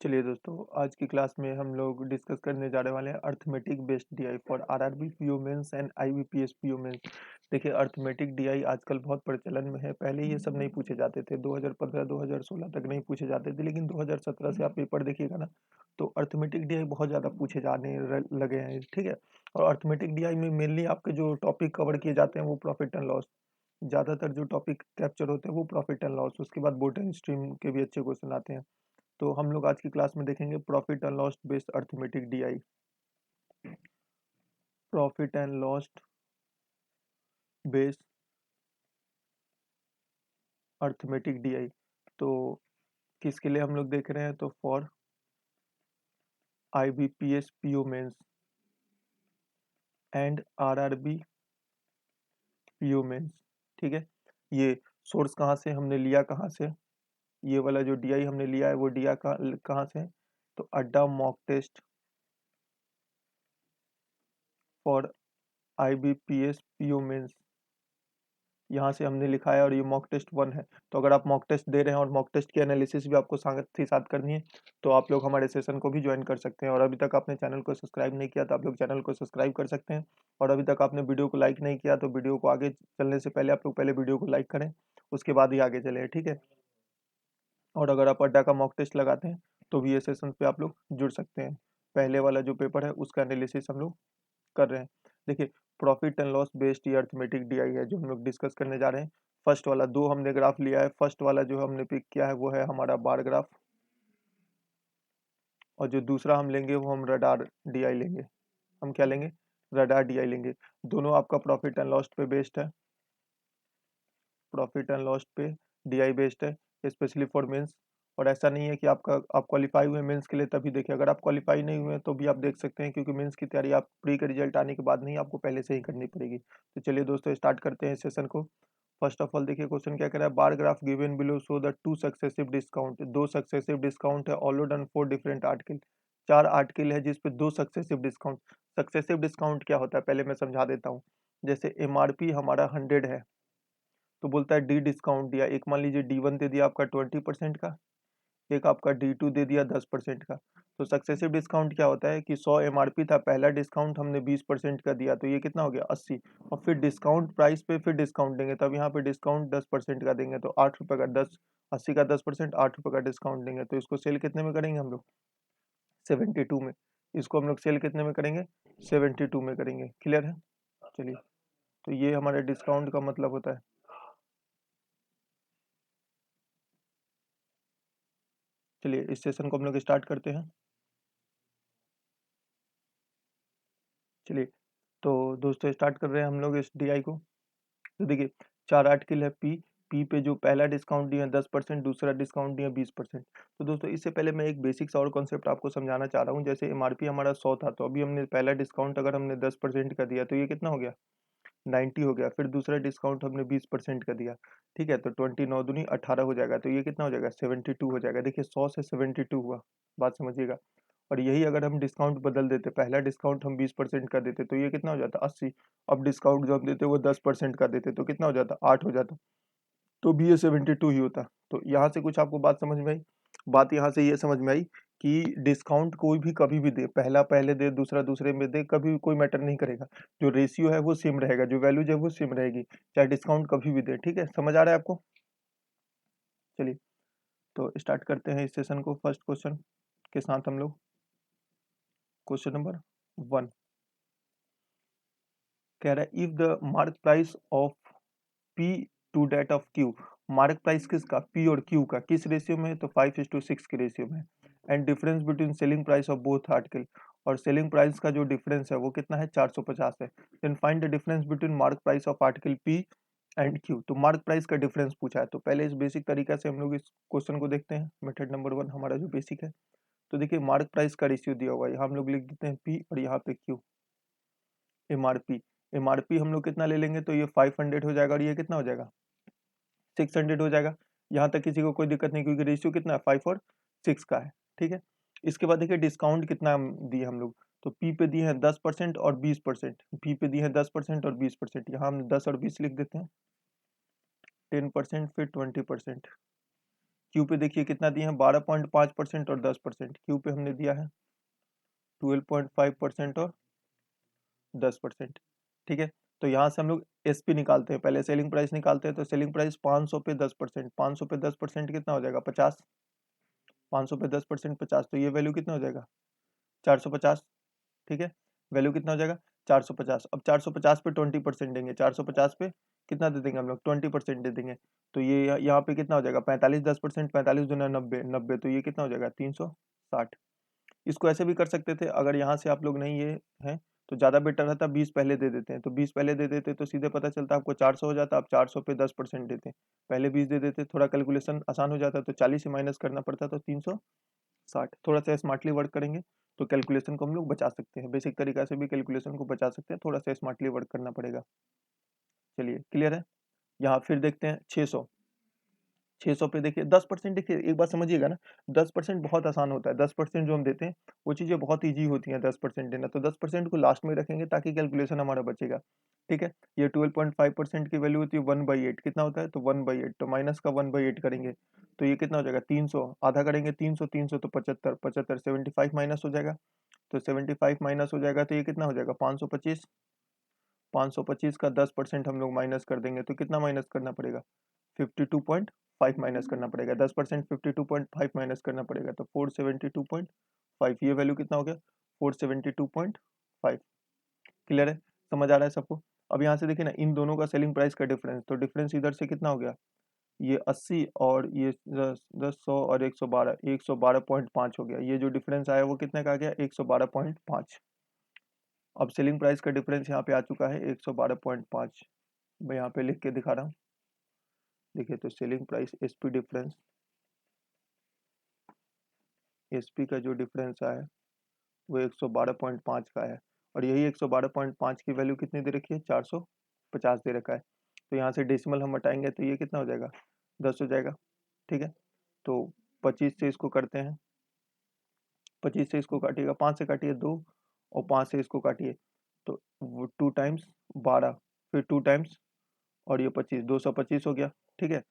चलिए दोस्तों, आज की क्लास में हम लोग डिस्कस करने जाने वाले हैं arithmetic based DI for RRB PO mains and IBPS PO mains. देखिए, अर्थमेटिक डीआई आजकल बहुत प्रचलन में है। पहले ये सब नहीं पूछे जाते थे, 2015-2016 तक नहीं पूछे जाते थे, लेकिन 2017 से आप पेपर देखिएगा ना, तो अर्थमेटिक डीआई बहुत ज़्यादा पूछे जाने लगे हैं। ठीक है। और अर्थमेटिक डीआई में मेनली आपके जो टॉपिक कवर किए जाते हैं वो प्रॉफिट एंड लॉस। ज़्यादातर जो टॉपिक कैप्चर होते हैं वो प्रॉफिट एंड लॉस, उसके बाद बोटन स्ट्रीम के भी अच्छे क्वेश्चन आते हैं। तो हम लोग आज की क्लास में देखेंगे profit and loss based arithmetic DI. Profit and loss based arithmetic DI. तो किसके लिए हम लोग देख रहे हैं? तो for IBPS PO mains and RRB PO mains. ठीक है। ये सोर्स कहाँ से हमने लिया, कहाँ से? ये वाला जो डीआई हमने लिया है वो डीआई कहाँ से है? तो Adda mock test for IBPS PO mains, यहाँ से हमने लिखा है और ये मॉक टेस्ट 1 है। तो अगर आप मॉक टेस्ट दे रहे हैं और मॉक टेस्ट की एनालिसिस भी आपको साथ ही साथ करनी है, तो आप लोग हमारे सेशन को भी ज्वाइन कर सकते हैं। और अभी तक आपने चैनल को सब्सक्राइब नहीं किया तो आप लोग चैनल को सब्सक्राइब कर सकते हैं। और अभी तक आपने वीडियो को लाइक नहीं किया तो वीडियो को आगे चलने से पहले आप लोग पहले वीडियो को लाइक करें, उसके बाद ही आगे चलें। ठीक है। और अगर आप अड्डा का मॉक टेस्ट लगाते हैं तो भी ये सेशन पे आप लोग जुड़ सकते हैं। पहले वाला जो पेपर है उसका एनालिसिस हम लोग कर रहे हैं। देखिए, प्रॉफिट एंड लॉस बेस्ड ये अर्थमेटिक डीआई है जो हम लोग डिस्कस करने जा रहे हैं। फर्स्ट वाला दो हमने ग्राफ लिया है। फर्स्ट वाला जो हमने पिक किया है वो है हमारा बार ग्राफ, और जो दूसरा हम लेंगे वो हम रडार डीआई लेंगे। हम क्या लेंगे? रडार डीआई लेंगे। दोनों आपका प्रॉफिट एंड लॉस पे बेस्ड है। प्रॉफिट एंड लॉस पे डीआई बेस्ड है, स्पेशली फॉर मेंस। और ऐसा नहीं है कि आप क्वालिफाई हुए मेंस के लिए तभी देखिए। अगर आप क्वालिफाई नहीं हुए तो भी आप देख सकते हैं, क्योंकि मेंस की तैयारी आप प्री का रिजल्ट आने के बाद नहीं, आपको पहले से ही करनी पड़ेगी। तो चलिए दोस्तों, स्टार्ट करते हैं इस सेशन को। फर्स्ट ऑफ ऑल देखिए, क्वेश्चन क्या कह रहा है? Bar graph given below show the two successive discount. दो सक्सेसिव डिस्काउंट है all done for different article. चार आर्टिकल है जिसपे दो सक्सेसिव डिस्काउंट। सक्सेसिव डिस्काउंट क्या होता है पहले मैं समझा देता हूँ। जैसे एमआरपी हमारा 100 है, तो बोलता है डी डिस्काउंट दिया। एक मान लीजिए D1 दे दिया आपका 20% का, एक आपका D2 दे दिया 10% का। तो सक्सेसिव डिस्काउंट क्या होता है कि 100 एमआरपी था, पहला डिस्काउंट हमने 20% का दिया, तो ये कितना हो गया? 80। और फिर डिस्काउंट प्राइस पे फिर डिस्काउंट देंगे, तब यहाँ पे डिस्काउंट 10% का देंगे, तो 8 रुपये का 10, 80 का 10%, 8 रुपये का डिस्काउंट देंगे। तो इसको सेल कितने में करेंगे हम लोग? 72 में। इसको हम लोग सेल कितने में करेंगे? 72 में करेंगे। क्लियर है? चलिए, तो ये हमारे डिस्काउंट का मतलब होता है। चलिए, इस सेशन को हम लोग स्टार्ट करते हैं। चलिए, तो दोस्तों स्टार्ट कर रहे हैं हम लोग इस डीआई को। तो देखिए, चार आर्टिकल है। पी पी पे जो पहला डिस्काउंट दिया 10%, दूसरा डिस्काउंट दिया 20%। तो दोस्तों इससे पहले मैं एक बेसिक्स और कॉन्सेप्ट आपको समझाना चाह रहा हूँ। जैसे एमआरपी हमारा 100 था, तो अभी हमने पहला डिस्काउंट अगर हमने 10% का दिया तो ये कितना हो गया? 90 हो गया। फिर दूसरा डिस्काउंट हमने 20% का दिया। ठीक है, तो 20 9 दूनी 18 हो जाएगा, तो ये कितना हो जाएगा? 72 हो जाएगा। देखिए, 100 से 72 हुआ, बात समझिएगा। और यही अगर हम डिस्काउंट बदल देते, पहला डिस्काउंट हम 20% का देते तो ये कितना हो जाता? 80। अब डिस्काउंट जो हम देते वो 10% का देते तो कितना हो जाता? 8 हो जाता। तो भी ये 72 ही होता। तो यहाँ से कुछ आपको बात समझ में आई? बात यहाँ से ये समझ में आई कि डिस्काउंट कोई भी कभी भी दे, पहला पहले दे, दूसरा दूसरे में दे, कभी भी कोई मैटर नहीं करेगा। जो रेशियो है वो सेम रहेगा, जो वैल्यूज है वो सेम रहेगी, चाहे डिस्काउंट कभी भी दे। ठीक है, समझ आ रहा है आपको? चलिए, तो स्टार्ट करते हैं इस सेशन को फर्स्ट क्वेश्चन के साथ हम लोग। क्वेश्चन नंबर 1 कह रहा है, if the mark price of P to that of Q. Mark price किसका? पी और क्यू का किस रेशियो में है? तो 5:6 के रेशियो में। And difference between selling price of both article. और सेलिंग प्राइस का जो डिफरेंस है वो कितना है? 450 है। Then find the difference between mark price of article P and Q. तो मार्क प्राइस का डिफरेंस पूछा है, तो पहले इस बेसिक तरीका से हम लोग इस क्वेश्चन को देखते हैं। मेथड नंबर 1 हमारा जो बेसिक है। तो देखिए, मार्क प्राइस का रेशियो दिया हुआ है, यहाँ हम लोग लिख देते हैं पी और यहाँ पे क्यू। एमआरपी, एमआरपी हम लोग कितना ले लेंगे? तो ये 500 हो जाएगा और ये कितना हो जाएगा? 600 हो जाएगा। यहाँ तक किसी को कोई दिक्कत नहीं, क्योंकि रेशियो कितना है? 5 और 6 का है। ठीक है। इसके बाद देखिए डिस्काउंट कितना दिए हम लोग। तो पी पे दिए हैं 10% और 20%। पी पे दिए हैं 10% और 20%, यहाँ हम 10 और 20 लिख देते हैं। 10% फिर 20%। क्यू पे देखिए कितना दिए हैं 12.5% और 10%। क्यू पे हमने दिया है 12.5% और 10%। ठीक है, तो यहाँ से हम लोग एसपी निकालते हैं, पहले सेलिंग प्राइस निकालते हैं। तो सेलिंग प्राइस 500 पे 10%, 500 पे 10% कितना हो जाएगा 50, 500 पे 10% 50, तो ये वैल्यू कितना हो जाएगा 450। ठीक है, वैल्यू कितना हो जाएगा 450। अब 450 पे 20% देंगे, 450 पे कितना दे देंगे हम लोग 20% दे देंगे। तो ये यहाँ पे कितना हो जाएगा 45, 10%, 45 दूना 90, 90, तो ये कितना हो जाएगा 360। इसको ऐसे भी कर सकते थे, अगर यहाँ से आप लोग नहीं ये हैं तो ज़्यादा बेटर रहता 20 पहले दे देते हैं। तो 20 पहले दे देते तो सीधे पता चलता आपको 400 हो जाता। आप 400 पे 10% देते, पहले 20 दे देते, थोड़ा कैलकुलेशन आसान हो जाता। तो 40 से माइनस करना पड़ता तो 360। थोड़ा सा स्मार्टली वर्क करेंगे तो कैलकुलेशन को हम लोग बचा सकते हैं, बेसिक तरीका से भी कैलकुलेशन को बचा सकते हैं, थोड़ा सा स्मार्टली वर्क करना पड़ेगा। चलिए क्लियर है। यहाँ फिर देखते हैं 600। 600 पे देखिए 10%, देखिए एक बात समझिएगा ना, 10% बहुत आसान होता है। 10% जो हम देते हैं वो चीज़ें बहुत ईजी होती हैं 10% देना। तो 10% को लास्ट में रखेंगे ताकि कैलकुलेशन हमारा बचेगा। ठीक है, ये 12.5% की वैल्यू होती है 1/8, कितना होता है तो 1/8, तो माइनस का 1/8 करेंगे तो ये कितना हो जाएगा 300, आधा करेंगे 300, 300 तो 75, 75 75 माइनस हो जाएगा। तो 75 माइनस हो जाएगा तो ये कितना हो जाएगा 525, 525 का 10% हम लोग माइनस कर देंगे तो कितना माइनस करना पड़ेगा 52.5 माइनस करना पड़ेगा। 10% 52.5 माइनस करना पड़ेगा तो 472.5, ये वैल्यू कितना हो गया 472.5। क्लियर है, समझ आ रहा है सबको। अब यहाँ से देखिए ना इन दोनों का सेलिंग प्राइस का डिफरेंस, तो डिफरेंस इधर से कितना हो गया ये 80 और ये 10, 100 और 112, 112.5 हो गया। ये जो डिफरेंस आया वो कितने का आ गया 112.5। अब सेलिंग प्राइस का डिफरेंस यहाँ पे आ चुका है 112.5। मैं यहाँ पे लिख के दिखा रहा हूँ, देखिए तो selling price SP difference, SP का जो डिफरेंस आया वो 112.5 का है। और यही 112.5 की वैल्यू कितनी दे रखी है 450 दे रखा है। तो यहाँ से डेसिमल हम हटाएंगे तो ये कितना हो जाएगा 10 हो जाएगा। ठीक है, तो 25 से इसको करते हैं, 25 से इसको काटिएगा, 5 से काटिए 2 और 5 से इसको काटिए तो वो 2 टाइम्स 12, फिर 2 टाइम्स और ये 25, 225 हो गया। ठीक है,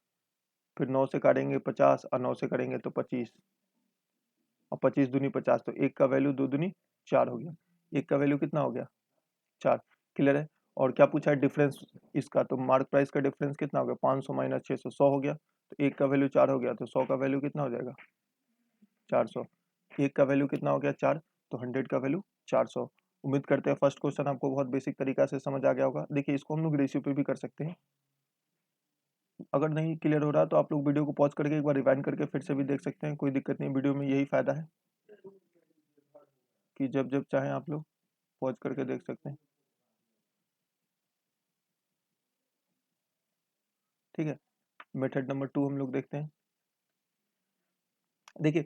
फिर 9 से काटेंगे 50 और 9 से करेंगे तो 25 और 25 दूनी 50, तो एक का वैल्यू 2 दूनी 4 हो गया। एक का वैल्यू कितना हो गया 4। क्लियर है। और क्या पूछा है डिफरेंस इसका, तो मार्क प्राइस का डिफरेंस कितना हो गया 500 माइनस 600, 100 हो गया। तो एक का वैल्यू 4 हो गया तो 100 का वैल्यू कितना हो जाएगा 400। एक का वैल्यू कितना हो गया 4, तो 100 का वैल्यू 400। उम्मीद करते हैं फर्स्ट क्वेश्चन आपको बहुत बेसिक तरीका से समझ आ गया होगा। देखिए इसको हम लोग रेशियो पे भी कर सकते हैं, अगर नहीं क्लियर हो रहा तो आप लोग वीडियो को पॉज करके एक बार रिवाइंड करके फिर से भी देख सकते हैं, कोई दिक्कत नहीं। वीडियो में यही फायदा है कि जब जब चाहें आप लोग पॉज करके देख सकते हैं। ठीक है, मेथड नंबर 2 हम लोग देखते हैं। देखिए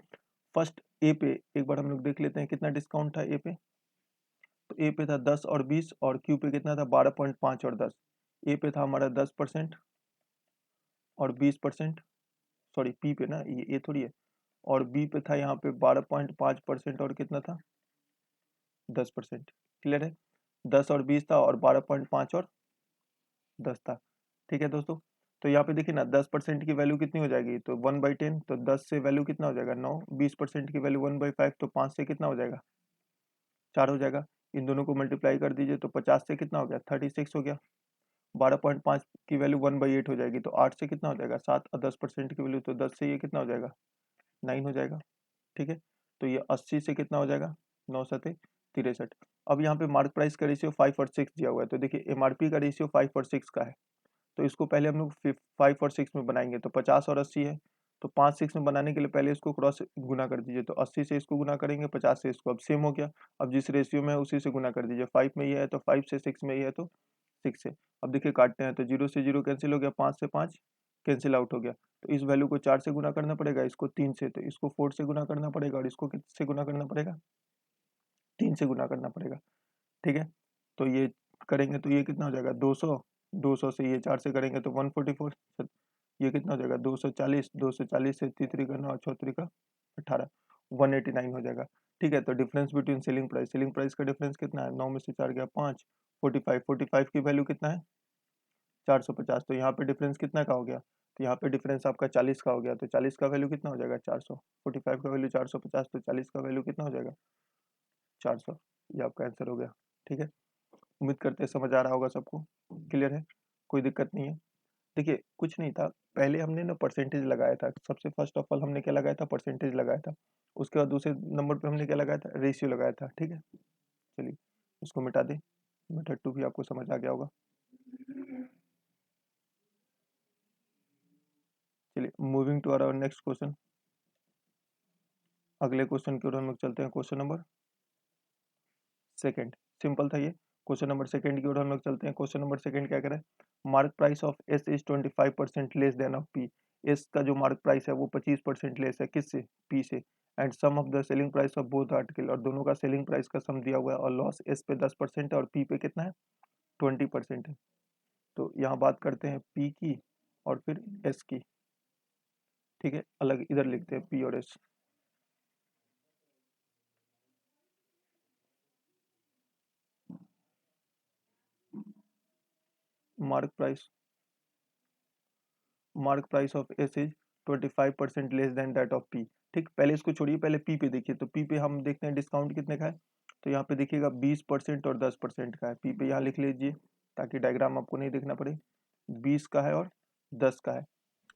फर्स्ट ए पे एक बार हम लोग देख लेते हैं कितना डिस्काउंट था ए पे। तो ए पे था 10 और 20 और क्यू पे कितना था 12.5 और 10। ए पे था हमारा 10% और 20%, सॉरी पी पे ना, ये ए थोड़ी है। और बी पे था यहाँ पे 12.5% और कितना था 10%। क्लियर है, 10 और 20 था और 12.5 और 10 था। ठीक है दोस्तों, तो यहाँ पे देखिए ना 10% की वैल्यू कितनी हो जाएगी तो 1/10, तो 10 से वैल्यू कितना हो जाएगा 9, 20% की वैल्यू 1/5, तो 5 से कितना हो जाएगा 4 हो जाएगा। इन दोनों को मल्टीप्लाई कर दीजिए तो 50 से कितना हो गया 36 हो गया। 12.5 की वैल्यू 1/8 हो जाएगी तो 8 से कितना हो जाएगा 7, और 10% की वैल्यू तो 10 से ये कितना हो जाएगा 9 हो जाएगा। ठीक है, तो ये 80 से कितना हो जाएगा 9 सते 63। अब यहाँ पे मार्क प्राइस का रेशियो 5 और 6 दिया हुआ है, तो देखिए एमआरपी का रेशियो 5 और 6 का है। तो इसको पहले हम लोग 5 और 6 में बनाएंगे, तो 50 और 80 है, तो 5 6 में बनाने के लिए पहले इसको क्रॉस गुना कर दीजिए, तो 80 से इसको गुना करेंगे, 50 से इसको, अब सेम हो गया। अब जिस रेशियो में है उसी से गुना कर दीजिए, 5 में ये है तो 5 से, 6 में ये है तो 6 से। अब देखिए काटते हैं तो 0 से 0 कैंसिल हो गया, 5 से 5 कैंसिल आउट हो गया। तो इस वैल्यू को 4 से गुना करना पड़ेगा, इसको 3 से, तो इसको 4 से गुना करना पड़ेगा और इसको किससे गुना करना पड़ेगा 3 से गुना करना पड़ेगा। ठीक है, तो ये करेंगे तो ये कितना हो जाएगा 200, 200 से ये 4 से करेंगे तो 144, ये कितना हो जाएगा 240, 240 से 33 का 9 और 34 का 18, 189 हो जाएगा। ठीक है, तो डिफरेंस बिटवीन सेलिंग प्राइस का डिफरेंस कितना है 9 में से 4 गया 5, 45, 45 की वैल्यू कितना है 450, तो यहाँ पे डिफरेंस कितना का हो गया, तो यहाँ पे डिफरेंस आपका 40 का हो गया, तो 40 का वैल्यू कितना हो जाएगा 400, 45 का वैल्यू 450, तो 40 का वैल्यू कितना हो जाएगा 400। ये आपका आंसर हो गया। ठीक है, उम्मीद करते हैं समझ आ रहा होगा सबको, क्लियर है, कोई दिक्कत नहीं है। देखिए कुछ नहीं था, पहले हमने ना परसेंटेज लगाया था, सबसे फर्स्ट ऑफ ऑल हमने क्या लगाया था, परसेंटेज लगाया था। उसके बाद दूसरे नंबर पे हमने क्या लगाया था, रेशियो लगाया था। ठीक है, चलिए उसको मिटा दें, मेथड 2 भी आपको समझ आ गया होगा। चलिए moving to our next question, अगले क्वेश्चन की ओर हम लोग चलते हैं। क्वेश्चन नंबर सेकंड, सिंपल था ये। क्वेश्चन नंबर सेकंड की ओर हम लोग चलते हैं। क्वेश्चन नंबर सेकंड क्या करें, mark price of S is 25% less than of P. S का जो मार्क प्राइस है वो 25% लेस है किससे, पी से। And sum of the selling price of both article, और दोनों का सेलिंग प्राइस का सम दिया हुआ है, और लॉस एस पे 10% है और पी पे कितना है 20% है। तो यहाँ बात करते हैं पी की और फिर एस की। ठीक है, अलग इधर लिखते हैं पी और S. Mark price of S is 25% less than that of P. ठीक, पहले इसको छोड़िए, पहले पी पे देखिए। तो पी पे हम देखते हैं डिस्काउंट कितने का है। तो यहाँ पे देखिएगा 20% और 10% का है। पी पे यहाँ लिख लीजिए ताकि डायग्राम आपको नहीं देखना पड़े। 20 का है और 10 का है।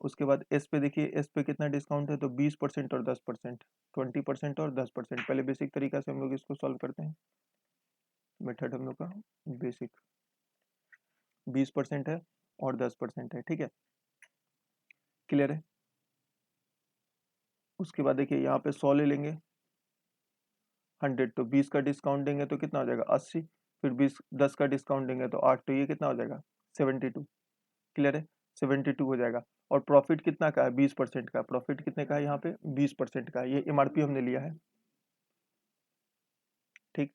उसके बाद एस पे देखिए, एस पे कितना डिस्काउंट है, तो 20% और 10%, 20% और 10%। पहले बेसिक तरीका से हम लोग इसको सॉल्व करते हैं। मेथड हम लोग का बेसिक, 20% है और 10% है। ठीक है, क्लियर है। उसके बाद देखिए यहाँ पे 100 ले लेंगे, 100, तो 20 का डिस्काउंट देंगे तो कितना हो जाएगा 80, फिर 20 10 का डिस्काउंट देंगे तो 8, तो ये कितना हो जाएगा 72। क्लियर है, 72 हो जाएगा। और प्रॉफिट कितना का है, 20% का। प्रॉफिट कितने का है यहाँ पे 20% का है। ये एमआरपी हमने लिया है। ठीक,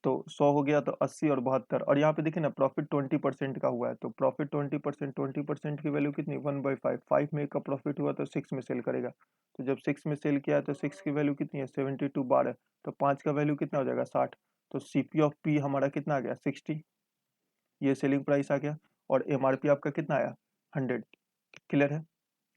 तो 100 हो गया, तो 80 और 72, और यहाँ पे देखिए ना प्रॉफिट 20% का हुआ है। तो प्रॉफिट 20% की वैल्यू कितनी 1/5, 5 में का प्रॉफिट हुआ तो 6 में सेल करेगा। तो जब 6 में सेल किया है तो 6 की वैल्यू कितनी है 72 बार है, तो 5 का वैल्यू कितना हो जाएगा 60। तो सीपी ऑफ पी हमारा कितना आ गया 60, ये सेलिंग प्राइस आ गया। और एमआरपी आपका कितना आया 100। क्लियर है,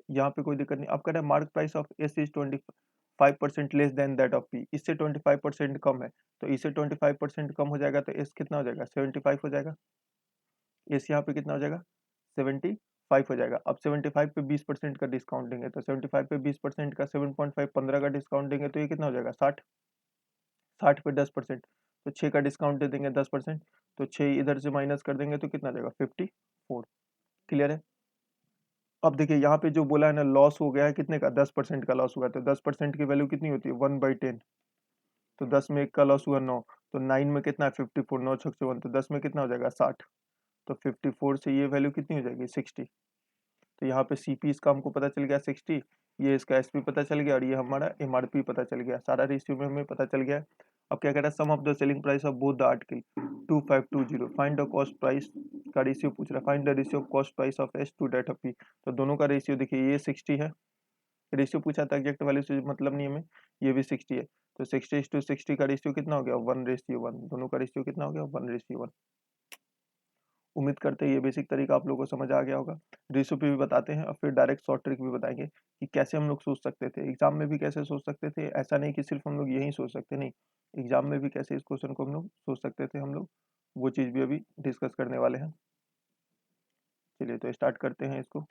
यहाँ पे कोई दिक्कत नहीं। अब कह रहे हैं mark price of S is 25% less than that of P, इससे 25% कम है। तो इससे 25% कम हो जाएगा तो एस कितना हो जाएगा 75 हो जाएगा। एस यहाँ पे कितना हो जाएगा 75 हो जाएगा। अब 75 पे 20% का डिस्काउंट देंगे, तो 75 पे 20% का 7.5 15 का डिस्काउंट देंगे तो ये कितना हो जाएगा 60। 60 पे 10%, तो 6 का डिस्काउंट दे देंगे 10%, तो 6 इधर से माइनस कर देंगे तो कितना आ जाएगा 54। क्लियर है। अब देखिए यहाँ पे जो बोला है ना लॉस हो गया है कितने का 10% का लॉस हुआ है। तो 10% की वैल्यू कितनी होती है 1/10। तो 10 में 1 का लॉस हुआ 9, तो 9 में कितना है 54, 9 6 से 1, तो 10 में कितना हो जाएगा 60। तो 54 से ये वैल्यू कितनी हो जाएगी 60। तो यहाँ पे सीपी इसका हमको पता चल गया 60, ये इसका एसपी पता चल गया, और ये हमारा एमआरपी पता चल गया। सारा रेशियो में हमें पता चल गया है। अब क्या कह रहा है sum of the selling price of both the article 2520, find the cost price का रेशियो पूछ रहा है। Find the ratio of cost price of S to that of P. तो दोनों का रेशियो देखिए ये 60 है, रेशियो पूछा था एग्जैक्ट वैल्यू से मतलब नहीं हमें, ये भी 60 है। तो 60:60 का रेशियो कितना हो गया 1:1, दोनों का रेशियो कितना हो गया 1:1। उम्मीद करते हैं ये बेसिक तरीका आप लोगों को समझ आ गया होगा। रेशियो पे भी बताते हैं और फिर डायरेक्ट शॉर्ट ट्रिक भी बताएंगे कि कैसे हम लोग सोच सकते थे एग्जाम में भी, कैसे सोच सकते थे। ऐसा नहीं कि सिर्फ हम लोग यही सोच सकते, नहीं, एग्जाम में भी कैसे इस क्वेश्चन को हम लोग सोच सकते थे हम लोग, वो चीज़ भी अभी डिस्कस करने वाले हैं। चलिए तो स्टार्ट करते हैं इसको।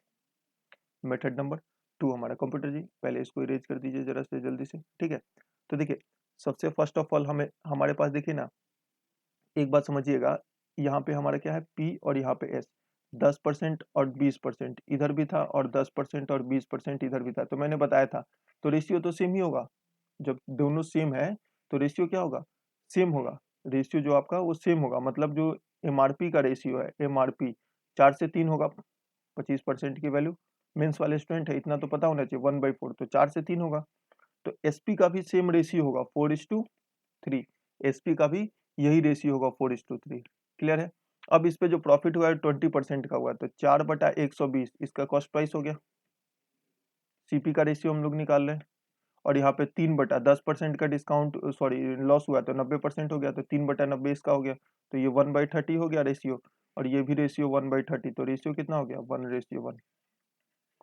मेथड नंबर 2 हमारा। कंप्यूटर जी पहले इसको इरेज कर दीजिए जरा से जल्दी से। ठीक है, तो देखिए सबसे फर्स्ट ऑफ ऑल हमें हमारे पास देखिए ना, एक बात समझिएगा, यहाँ पे हमारा क्या है पी और यहाँ पे एस। 10% और 20% इधर भी था और 10% और 20% इधर भी था। तो मैंने बताया था तो रेशियो तो सेम ही होगा। जब दोनों सेम है तो रेशियो क्या होगा सेम होगा। रेशियो जो आपका वो सेम होगा, मतलब जो एमआरपी का रेशियो है, एमआरपी 4 से 3 होगा 25% की वैल्यू। मेंस वाले स्टूडेंट है इतना तो पता होना चाहिए 1/4, तो 4 से 3 होगा। तो एसपी का भी सेम रेशियो होगा 4:3। एसपी का भी यही रेशियो होगा 4:3। क्लियर है। अब इस पे जो प्रॉफिट हुआ है 20% का हुआ है, तो 4/120 इसका कॉस्ट प्राइस हो गया। सीपी का रेशियो हम लोग निकाल रहे हैं, और यहाँ पे 3/10% का डिस्काउंट सॉरी लॉस हुआ तो 90% हो गया, तो 3/90 इसका हो गया। तो ये 1/30 हो गया रेशियो, और ये भी रेशियो 1/30, तो रेशियो कितना हो गया 1:1।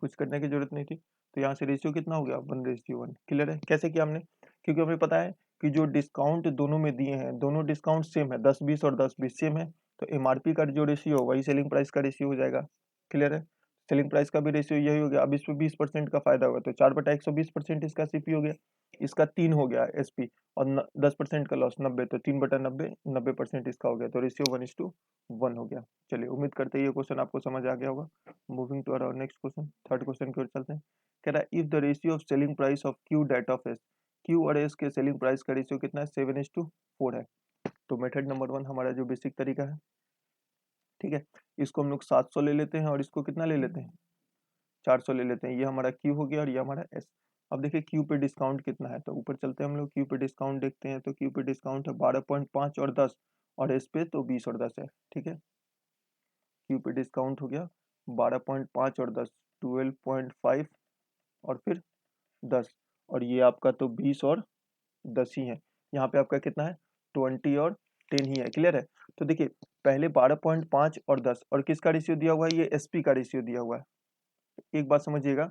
कुछ करने की जरूरत नहीं थी। तो यहाँ से रेशियो कितना हो गया 1:1। क्लियर है? कैसे किया हमने? क्योंकि हमें पता है कि जो डिस्काउंट दोनों में दिए हैं, दोनों डिस्काउंट सेम है, 10-20 और 10-20 सेम है, तो एमआरपी का जो रेशियो वही सेलिंग प्राइस का रेशियो हो जाएगा। क्लियर है? सेलिंग प्राइस का भी रेशियो यही हो गया। अब इसमें 20% का फायदा होगा, तो 4/120% इसका सीपी हो गया, इसका 3 हो गया एसपी, और 10% का लॉस 90, तो 3/90, 90% इसका हो गया, तो रेशियो 1:1 हो गया। चलिए, उम्मीद करते हैं ये क्वेश्चन आपको समझ आ गया होगा। Moving to our next question, third question की ओर चलते हैं। कह रहा है if the ratio of selling price of Q that of S, Q और एस के सेलिंग प्राइस का रेशियो कितना है? 7:4 है। तो मेथड नंबर 1 हमारा जो बेसिक तरीका है, ठीक है, इसको हम लोग 700 ले लेते हैं और इसको कितना ले लेते हैं? 400 ले लेते हैं। ये हमारा क्यू हो गया और ये हमारा एस। अब देखिए क्यू पे डिस्काउंट कितना है, तो ऊपर चलते हैं हम लोग, क्यू पे डिस्काउंट देखते हैं। तो क्यू पे डिस्काउंट है 12.5 और 10, और एस पे तो 20 और 10 है। ठीक है, क्यू पे डिस्काउंट हो गया 12.5 और 10, 12.5 और फिर 10, और ये आपका तो 20 और 10 ही है। यहाँ पे आपका कितना है? 20 और 10 ही है। क्लियर है? तो देखिए पहले 12.5 और 10, और किसका रेशियो दिया हुआ है? ये एसपी का रेशियो दिया हुआ है। एक बात समझिएगा,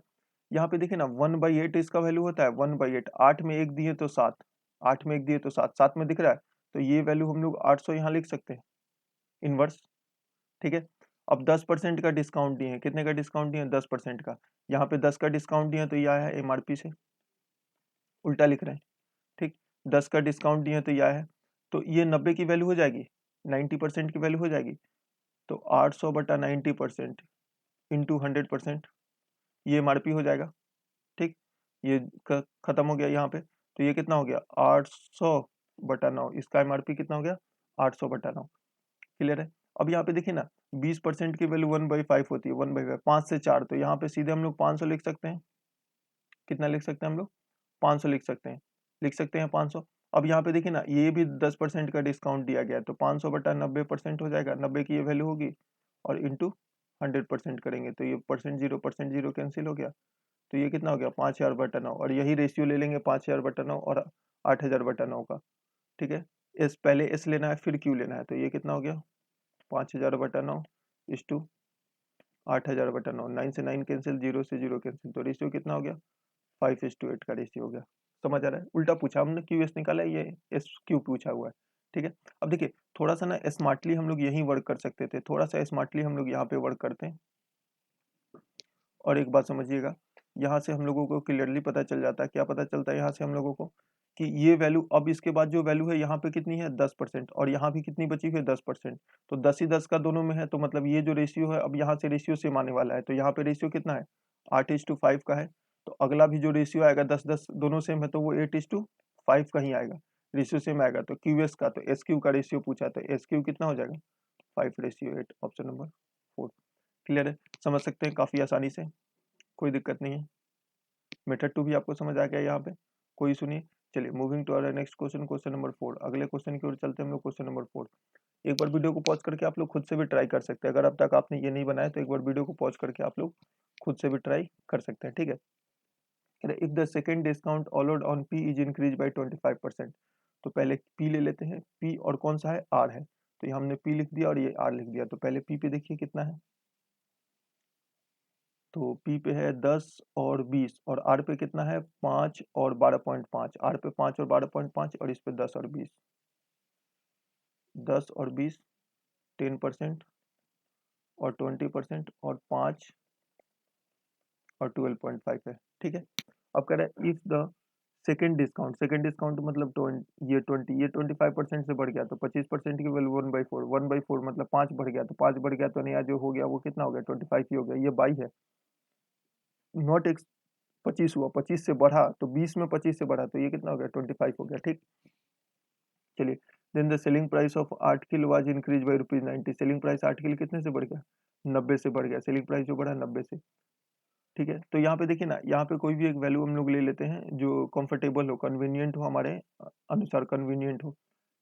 यहाँ पे देखिए ना 1/8 इसका वैल्यू होता है, 1/8। 8 में 1 दिए तो 7, 8 में 1 दिए तो 7, 7 में दिख रहा है, तो ये वैल्यू हम लोग 800 यहाँ लिख सकते हैं, इनवर्स। ठीक है, अब 10% का डिस्काउंट दिए हैं, कितने का डिस्काउंट दिए हैं? 10% का। यहाँ पे 10 का डिस्काउंट दिया तो ये आया है एमआरपी से, उल्टा लिख रहे हैं। ठीक, 10 का डिस्काउंट दिए तो ये आया है, तो ये 90 की वैल्यू हो जाएगी, 90% की वैल्यू हो जाएगी। तो 800/90% इंटू 100%, ये एमआरपी हो जाएगा। ठीक, ये खत्म हो गया यहाँ पे, तो ये कितना हो गया? 800/9, इसका एमआरपी कितना हो गया? 800/9। क्लियर है? अब यहाँ पे देखिए ना 20% की वैल्यू 1/5 होती है, 1/5, 5 से 4, तो यहाँ पे सीधे हम लोग 500 लिख सकते हैं। कितना लिख सकते हैं हम लोग? 500 लिख सकते हैं 500। अब यहाँ पे देखिए ना ये भी 10% का डिस्काउंट दिया गया है, तो 500/90% हो जाएगा, 90 की ये वैल्यू होगी, और इंटू 100% करेंगे तो ये परसेंट जीरो कैंसिल हो गया, तो ये कितना हो गया? 5000/9, और यही रेशियो ले लेंगे 5000/9 और 8000/9 का। ठीक है, एस पहले एस लेना है फिर क्यू लेना है, तो ये कितना हो गया? 5000/9 इस टू 8000/9, 9 से 9 कैंसिल, 0 से 0 कैंसिल, तो रेशियो कितना हो गया? 5:8 का रेशियो हो गया। समझ आ रहा है? उल्टा पूछा हमने, क्यू एस निकाला है, ये एस क्यू पूछा हुआ है। ठीक है, अब देखिए थोड़ा सा ना स्मार्टली हम लोग यही वर्क कर सकते थे, थोड़ा सा स्मार्टली हम लोग यहाँ पे वर्क करते हैं। और एक बात समझिएगा, यहाँ से हम लोगों को क्लियरली पता चल जाता है, क्या पता चलता है यहाँ से हम लोगों को? कि ये वैल्यू, अब इसके बाद जो वैल्यू है यहाँ पे कितनी है? 10%, और यहाँ भी कितनी बची हुई है? 10%। तो 10 ही 10 का दोनों में है, तो मतलब ये जो रेशियो है अब यहाँ से रेशियो सेम आने वाला है, तो यहाँ पे रेशियो कितना है? 8:5 का है। तो अगला भी जो रेशियो आएगा 10-10 दोनों सेम है, तो वो 8:5 का ही आएगा, रेशियो सेम आएगा। तो क्यू एस का, तो एस क्यू का रेशियो पूछा, तो एस क्यू कितना हो जाएगा? 5:8, ऑप्शन नंबर 4। क्लियर है? समझ सकते हैं काफी आसानी से, कोई दिक्कत नहीं है। मेथड 2 भी आपको समझ आ गया यहाँ पे, कोई इशू नहीं। चलिए moving to our next question, question number 4। अगले क्वेश्चन की ओर चलते हैं हम लोग, क्वेश्चन नंबर 4। एक बार वीडियो को पॉज करके आप लोग खुद से भी ट्राई कर सकते हैं, अगर अब तक आपने ये नहीं बनाया तो एक बार वीडियो को पॉज करके आप लोग खुद से भी ट्राई कर सकते हैं। ठीक है, if the second discount allowed on P is increase by 25%, तो पहले पी ले लेते हैं, पी और कौन सा है? आर है, तो ये हमने पी लिख दिया और ये आर लिख दिया। तो पहले पी पे देखिए कितना है, तो पी पे है 10 और 20, और आर पे कितना है? 5 और 12.5, आर पे 5 और 12.5, और इस पे 10 और 20, 10 और 20, 10% और 20% और 5 और 12.5 है। ठीक है, अब कह रहा है इफ द सेकेंड डिस्काउंट मतलब ये 20, ये 25% से बढ़ गया, तो 25% की वैल्यू 1/4, 1/4 मतलब 5 बढ़ गया, तो 5 बढ़ गया तो नया जो हो गया वो कितना हो गया? 25 ही हो गया। ये 22 है, नॉट एक 25 हुआ, 25 से बढ़ा तो 20 में 25 से बढ़ा, तो ये कितना हो गया? 25 हो गया। ठीक, चलिए, then the selling price of article was increase by ₹90, selling price article कितने से बढ़ गया? 90 से बढ़ गया, सेलिंग प्राइस जो बढ़ा 90 से। ठीक है, तो यहाँ पे देखिए ना, यहाँ पे कोई भी एक वैल्यू हम लोग ले लेते हैं जो कंफर्टेबल हो, कन्वीनियंट हो, हमारे अनुसार कन्वीनियंट हो।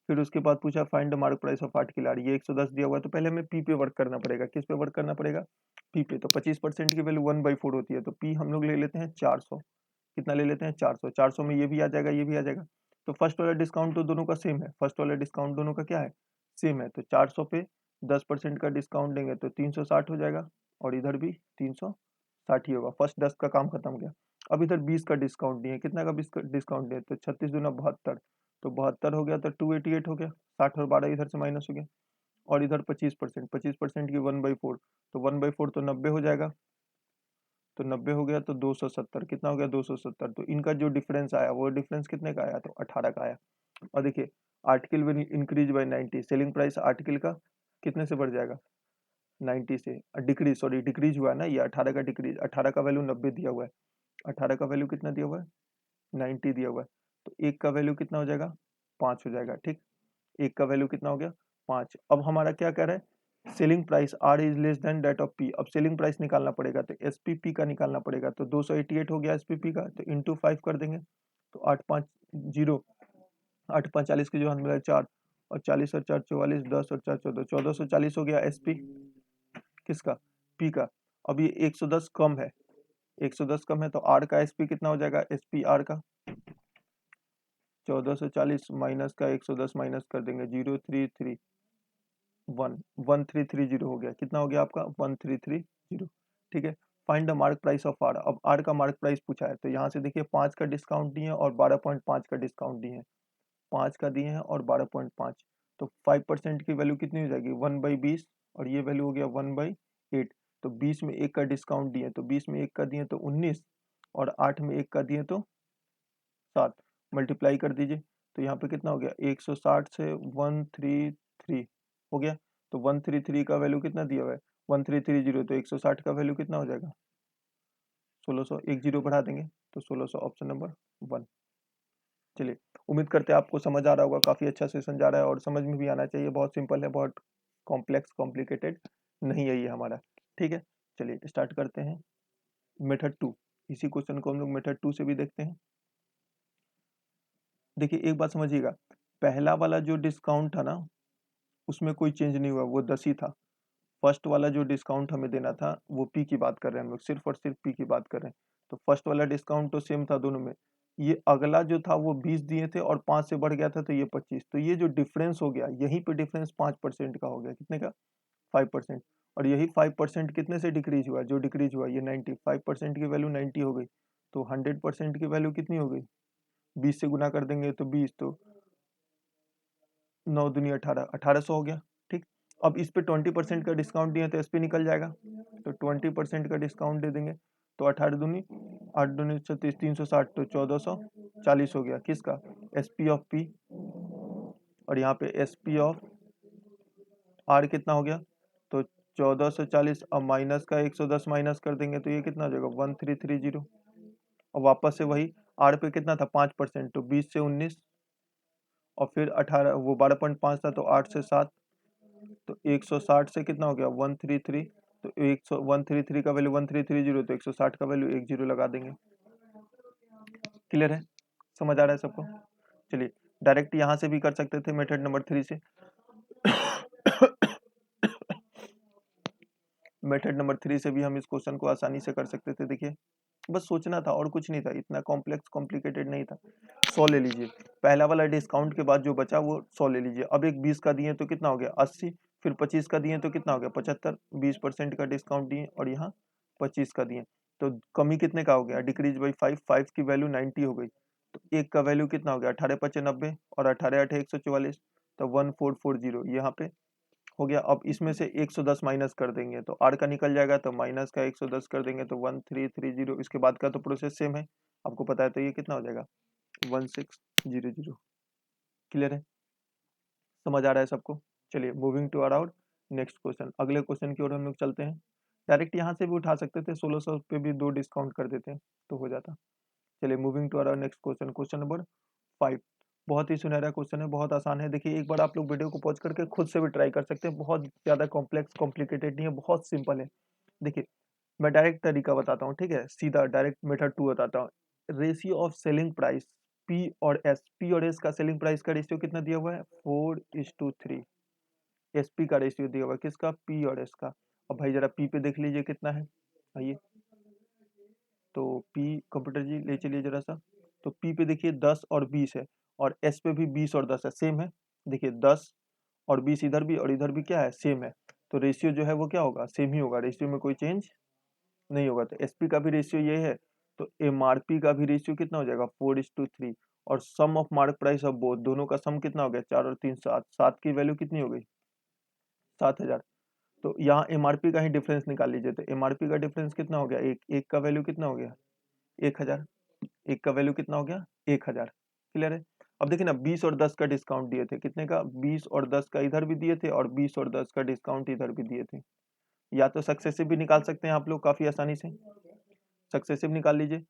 फिर उसके बाद पूछा find the mark price of article R, ये 110 दिया हुआ है, तो पहले हमें पी पे वर्क करना पड़ेगा। किस पे वर्क करना पड़ेगा? पी पे। तो 25% की वैल्यू 1/4 होती है, तो पी हम लोग ले लेते हैं 400। कितना ले लेते हैं? 400। 400 में ये भी आ जाएगा, ये भी आ जाएगा, तो फर्स्ट वाला डिस्काउंट तो दोनों का सेम है, फर्स्ट वाला डिस्काउंट दोनों का क्या है? सेम है, तो 400 पे 10% का डिस्काउंट देंगे तो 360 हो जाएगा, और इधर भी 360 60 ही होगा। फर्स्ट 10 का काम खत्म गया। अब इधर 20 का डिस्काउंट नहीं है, कितना का डिस्काउंट है, तो 36 दूना 72, तो 72 हो गया तो 288 हो गया, 60 और 12 इधर से माइनस हो गया। और इधर 25%, 25% की 1/4, तो 1/4 तो 90 हो जाएगा, तो 90 हो गया तो 270, कितना हो गया 270। तो इनका जो डिफरेंस आया वो डिफरेंस कितने का आया, तो 18 का आया। और देखिए article will increase by 90, selling price article का कितने से बढ़ जाएगा, 90 से। डिक्रीज, सॉरी डिक्रीज हुआ है ना, ये 18 का डिक्रीज, 18 का वैल्यू 90 दिया हुआ है, 18 का वैल्यू कितना दिया हुआ है, 90 दिया हुआ है, तो एक का वैल्यू कितना हो जाएगा, 5 हो जाएगा। ठीक, एक का वैल्यू कितना हो गया, 5। अब हमारा क्या कह रहा है, selling price R is less than that of P. अब सेलिंग प्राइस निकालना पड़ेगा, तो एस पी पी का निकालना पड़ेगा, तो 288 हो गया एस पी पी का, तो इंटू 5 कर देंगे, तो 850, 8 5 40 की जो हमें मिला 4, और 40 और 4 44, 10 और 4 14, 1440 हो गया एस पी किसका, पी का। अब ये 110 कम है, 110 कम है, तो आर का एस पी कितना हो जाएगा, एस पी आर का 1440 माइनस का 110 माइनस कर देंगे, 033 1 1330 हो गया, कितना हो गया आपका 1330। ठीक है, find the mark price of R. अब आर का मार्क प्राइस पूछा है, तो यहाँ से देखिए 5 का डिस्काउंट दिए हैं और 12.5 का डिस्काउंट दिए हैं, 5 का दिए हैं और 12.5, तो 5% की वैल्यू कितनी हो जाएगी 1/20, और ये वैल्यू हो गया 1/8। तो 20 में 1 का डिस्काउंट दिए, तो 20 में 1 का दिए तो 19, और 8 में 1 का दिए तो 7, मल्टीप्लाई कर दीजिए, तो यहाँ पे कितना हो गया 160 से 133 हो गया। तो 133 का वैल्यू कितना दिया हुआ है 1330, तो 160 का वैल्यू कितना हो जाएगा 1600, एक जीरो बढ़ा देंगे, तो 1600 ऑप्शन नंबर 1। चलिए, उम्मीद करते हैं आपको समझ आ रहा होगा, काफ़ी अच्छा सेशन जा रहा है और समझ में भी आना चाहिए, बहुत सिंपल है, बहुत कॉम्प्लेक्स कॉम्प्लिकेटेड नहीं है ये हमारा। ठीक है, चलिए स्टार्ट करते हैं मेथड 2। इसी क्वेश्चन को हम लोग मेथड 2 से भी देखते हैं। देखिए एक बात समझिएगा, पहला वाला जो डिस्काउंट था ना उसमें कोई चेंज नहीं हुआ, वो 10 ही था। फर्स्ट वाला जो डिस्काउंट हमें देना था वो पी की बात कर रहे हैं हम लोग, सिर्फ और सिर्फ पी की बात कर रहे हैं। तो फर्स्ट वाला डिस्काउंट तो सेम था दोनों में, ये अगला जो था वो 20 दिए थे और 5 से बढ़ गया था तो ये 25, तो ये जो डिफरेंस हो गया यहीं पे डिफरेंस 5% का हो गया, कितने का 5%। और यही 5% कितने से डिक्रीज हुआ, जो डिक्रीज हुआ ये 90, 5% की वैल्यू 90 हो गई, तो 100% की वैल्यू कितनी हो गई, 20 से गुना कर देंगे तो 20, तो 9 दूनी 18, 1800 हो गया। ठीक, अब इस पे 20% का डिस्काउंट दिया तो इस पे निकल जाएगा, तो 20% का डिस्काउंट दे देंगे, तो 18 दूनी 8 दूनी 36, 360, तो 1440 हो गया किसका, एस पी ऑफ पी। और यहाँ पे एस पी ऑफ आर कितना हो गया, तो 1440, अब माइनस का 110 माइनस कर देंगे तो ये कितना हो जाएगा 1330। और वापस से वही आर पे कितना था 5%, तो 20 से 19, और फिर 18, वो 12.5 था तो 8 से 7, तो 160 से कितना हो गया 133, तो 133 का वैल्यू 1330, तो 160 का वैल्यू 1 जीरो लगा देंगे। क्लियर है, समझ आ रहा है सबको। चलिए डायरेक्ट यहाँ से भी कर सकते थे मेथड नंबर 3 से। मेथड नंबर 3 से भी हम इस क्वेश्चन को आसानी से कर सकते थे। देखिए बस सोचना था और कुछ नहीं था, इतना कॉम्प्लेक्स कॉम्प्लिकेटेड नहीं था। 100 ले लीजिए, पहला वाला डिस्काउंट के बाद जो बचा वो 100 ले लीजिए। अब एक 20 का दिए तो कितना हो गया 80, फिर 25 का दिए तो कितना हो गया 75, 20% का डिस्काउंट दिए और यहाँ 25 का दिए, तो कमी कितने का हो गया, डिक्रीज बाई 5, 5 की वैल्यू 90 हो गई, तो एक का वैल्यू कितना हो गया 18 5 90, और 18 8 144, तो 1440 यहाँ पे हो गया। अब इसमें से 110 माइनस कर देंगे तो आर का निकल जाएगा, तो माइनस का 110 कर देंगे तो 1330, इसके बाद का तो प्रोसेस सेम है आपको पता है, तो ये कितना हो जाएगा 1600। क्लियर है, समझ आ रहा है सबको। चलिए moving to around next question, अगले क्वेश्चन की ओर हम लोग चलते हैं। डायरेक्ट यहाँ से भी उठा सकते थे, 1600 पे भी 2 डिस्काउंट कर देते हैं तो हो जाता। चलिए moving to around next question, question number 5। बहुत ही सुनहरा क्वेश्चन है, बहुत आसान है। देखिए एक बार आप लोग वीडियो को पॉज करके खुद से भी ट्राई कर सकते हैं, बहुत ज़्यादा कॉम्प्लेक्स कॉम्प्लिकेटेड नहीं है, बहुत सिंपल है। देखिए मैं डायरेक्ट तरीका बताता हूँ, ठीक है, सीधा डायरेक्ट मेथड 2 बताता हूँ। Ratio of selling price P और एस, पी और एस का सेलिंग प्राइस का रेशियो कितना दिया हुआ है 4:3। एस पी का रेशियो दिया हुआ है किसका, पी और एस का। अब भाई जरा पी पे देख लीजिए कितना है, आइए, तो पी कंप्यूटर जी ले चलिए जरा सा, तो पी पे देखिए 10 और 20 है, और एस पे भी 20 और 10 है, सेम है। देखिए 10 और 20 इधर भी और इधर भी क्या है सेम है, तो रेशियो जो है वो क्या होगा सेम ही होगा, रेशियो में कोई चेंज नहीं होगा। तो एसपी का भी रेशियो ये है, तो एमआरपी का भी रेशियो कितना हो जाएगा 4:3। और sum of mark price of both, दोनों का सम कितना हो गया 4 और 3 7, 7 की वैल्यू कितनी हो गई 7000। तो यहाँ एमआरपी का ही डिफरेंस निकाल लीजिए, तो एमआरपी का डिफरेंस कितना हो गया, एक एक का वैल्यू कितना हो गया 1000, एक का वैल्यू कितना हो गया 1000। क्लियर है। अब देखिए ना 20 और 10 का डिस्काउंट दिए थे, कितने का 20 और 10 का इधर भी दिए थे और 20 और 10 का डिस्काउंट इधर भी दिए थे। या तो सक्सेसिव भी निकाल सकते हैं आप लोग काफी आसानी से, सक्सेसिव निकाल लीजिए।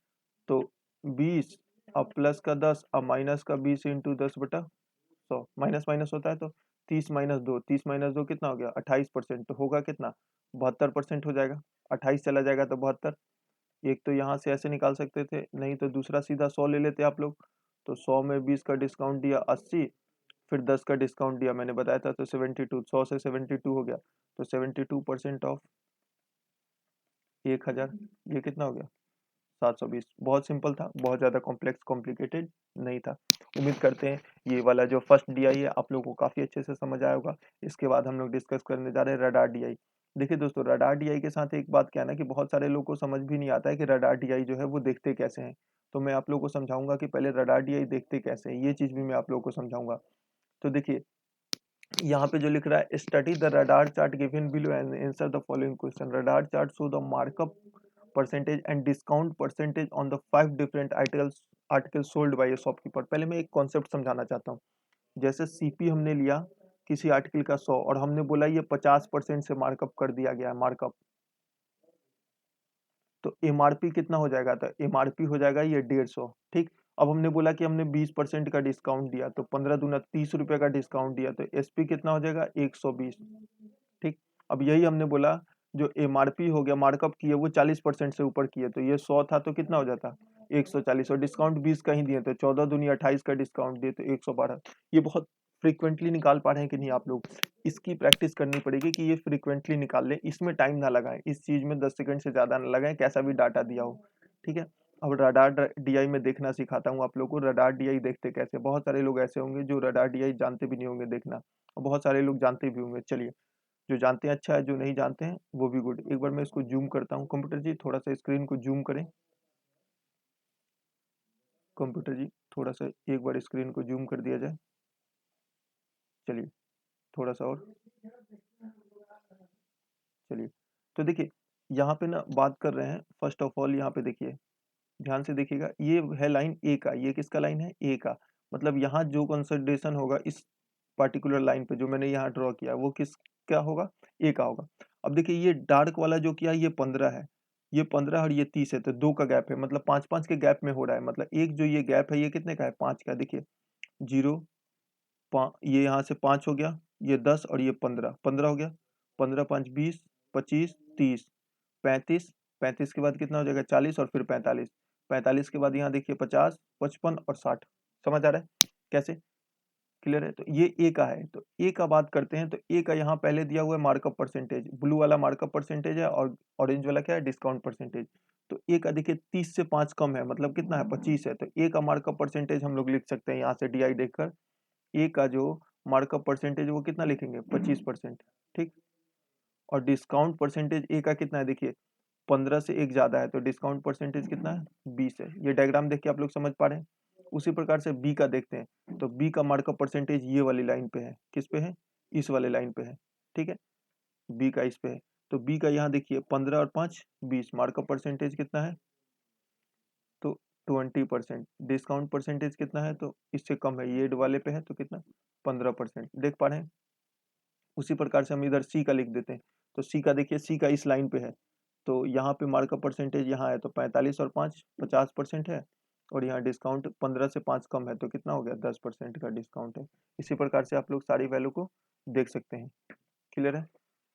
तो 20 अब प्लस का 10 अब माइनस का 20 इंटू 10/100, माइनस माइनस होता है तो 30 - 2, 30 - 2 कितना हो गया 28%, तो होगा कितना 72% हो जाएगा। 28 चला जाएगा तो 72। एक तो यहाँ से ऐसे निकाल सकते थे, नहीं तो दूसरा सीधा 100 ले लेते आप लोग। तो 100 में 20 का डिस्काउंट दिया 80, फिर 10 का डिस्काउंट दिया मैंने बताया था तो 72, 100 से 72 हो गया, तो 72% ऑफ 1000, ये कितना हो गया 720। बहुत सिंपल था, बहुत ज़्यादा कॉम्प्लेक्स कॉम्प्लिकेटेड नहीं था। उम्मीद करते हैं ये वाला जो फर्स्ट डीआई है आप लोगों को काफ़ी अच्छे से समझ आया होगा। इसके बाद हम लोग डिस्कस करने जा रहे हैं रडार डीआई। देखिए दोस्तों, रडार डीआई के साथ एक बात क्या है ना कि बहुत सारे लोगों को समझ भी नहीं आता है कि रडार डीआई जो है वो देखते कैसे हैं। तो मैं आप लोगों को समझाऊंगा कि पहले रडार डीआई देखते कैसे हैं, ये चीज़ भी मैं आप लोगों को समझाऊंगा। तो देखिए यहाँ पे जो लिख रहा है, study the radar chart given below and answer the following question. Radar chart show the markup percentage and discount percentage on the 5 different articles sold by A shopkeeper. पहले मैं एक कॉन्सेप्ट समझाना चाहता हूँ। जैसे सीपी हमने लिया किसी आर्टिकल का 100 और हमने बोला ये 50% से मार्कअप कर दिया गया है मार्कअप, तो एमआरपी कितना हो जाएगा, तो एमआरपी हो जाएगा ये 150। ठीक, अब हमने बोला कि हमने 20% का डिस्काउंट दिया तो 15 दूना 30 रुपए का डिस्काउंट दिया तो एसपी कितना हो जाएगा 120। ठीक, अब यही हमने बोला जो एमआरपी हो गया मार्कअप किए वो 40% से ऊपर किए, तो ये 100 था तो कितना हो जाता 140, और डिस्काउंट 20 का ही दिए तो 14 दूनी 28 का डिस्काउंट दिए तो 112। ये बहुत फ्रीक्वेंटली निकाल पा रहे हैं कि नहीं आप लोग, इसकी प्रैक्टिस करनी पड़ेगी कि ये फ्रीक्वेंटली निकाल लें, इसमें टाइम ना लगाएं, इस चीज में 10 सेकंड से ज्यादा ना लगाएं, कैसा भी डाटा दिया हो। ठीक है, अब रडार डीआई में देखना सिखाता हूँ आप लोग को। रडार डीआई देखते कैसे, बहुत सारे लोग ऐसे होंगे जो रडार डीआई जानते भी नहीं होंगे देखना, और बहुत सारे लोग जानते भी होंगे। चलिए, जो जानते हैं अच्छा है, जो नहीं जानते हैं वो भी गुड। एक बार मैं इसको जूम करता हूँ, कंप्यूटर जी थोड़ा सा स्क्रीन को जूम करें। कंप्यूटर जी थोड़ा सा एक बार स्क्रीन को जूम कर दिया जाए। चलिए थोड़ा सा और, चलिए। तो देखिए यहाँ पे ना बात कर रहे हैं, फर्स्ट ऑफ ऑल यहाँ पे देखिए, ध्यान से देखिएगा, ये है लाइन ए का, ये किसका लाइन है ए का। मतलब यहाँ जो कंसंट्रेशन होगा इस पार्टिकुलर लाइन पे जो मैंने यहाँ ड्रॉ किया वो किस क्या होगा ए का होगा। अब देखिए ये डार्क वाला जो किया ये 15 है, ये 15 और ये 30 है, तो 2 का गैप है, मतलब 5-5 के गैप में हो रहा है। मतलब एक जो ये गैप है ये कितने का है 5 का। देखिए 0 ये यहाँ से 5 हो गया, ये 10 और ये 15, 15 हो गया, 15 5 20 25 30 35, 35 के बाद कितना हो जाएगा 40 और फिर 45, 45 के बाद यहाँ देखिए 50 55 और 60। समझ आ रहा है कैसे, क्लियर है। तो ये ए का है, तो ए का बात करते हैं। तो ए का यहाँ पहले दिया हुआ है मार्कअप परसेंटेज, ब्लू वाला मार्कअप परसेंटेज है और ऑरेंज वाला क्या है डिस्काउंट परसेंटेज। तो ए का देखिए 30 से 5 कम है, मतलब कितना है 25 है, तो ए का मार्कअप परसेंटेज हम लोग लिख सकते हैं यहाँ से डीआई देखकर। ए का जो मार्कअप परसेंटेज वो कितना लिखेंगे 25%। ठीक, और डिस्काउंट परसेंटेज ए का कितना है देखिए 15 से एक ज्यादा है, तो डिस्काउंट परसेंटेज कितना है 20 है। ये डायग्राम देख के आप लोग समझ पा रहे हैं। उसी प्रकार से बी का देखते हैं, तो बी का मार्कअप परसेंटेज ये वाली लाइन पे है, किस पे है इस वाले लाइन पे है। ठीक है, बी का इस पे है, तो बी का यहाँ देखिए 15 और 5 20, मार्कअप परसेंटेज कितना है तो 20%। डिस्काउंट परसेंटेज कितना है तो इससे कम है, ये वाले पे है तो कितना 15%। देख पा रहे हैं। उसी प्रकार से हम इधर सी का लिख देते हैं, तो सी का देखिए सी का इस लाइन पे है, तो यहाँ पे मार्कअप परसेंटेज यहाँ है तो 45 और 5 50% है, और यहाँ डिस्काउंट 15 से 5 कम है तो कितना हो गया 10% का डिस्काउंट है। इसी प्रकार से आप लोग सारी वैल्यू को देख सकते हैं। क्लियर है,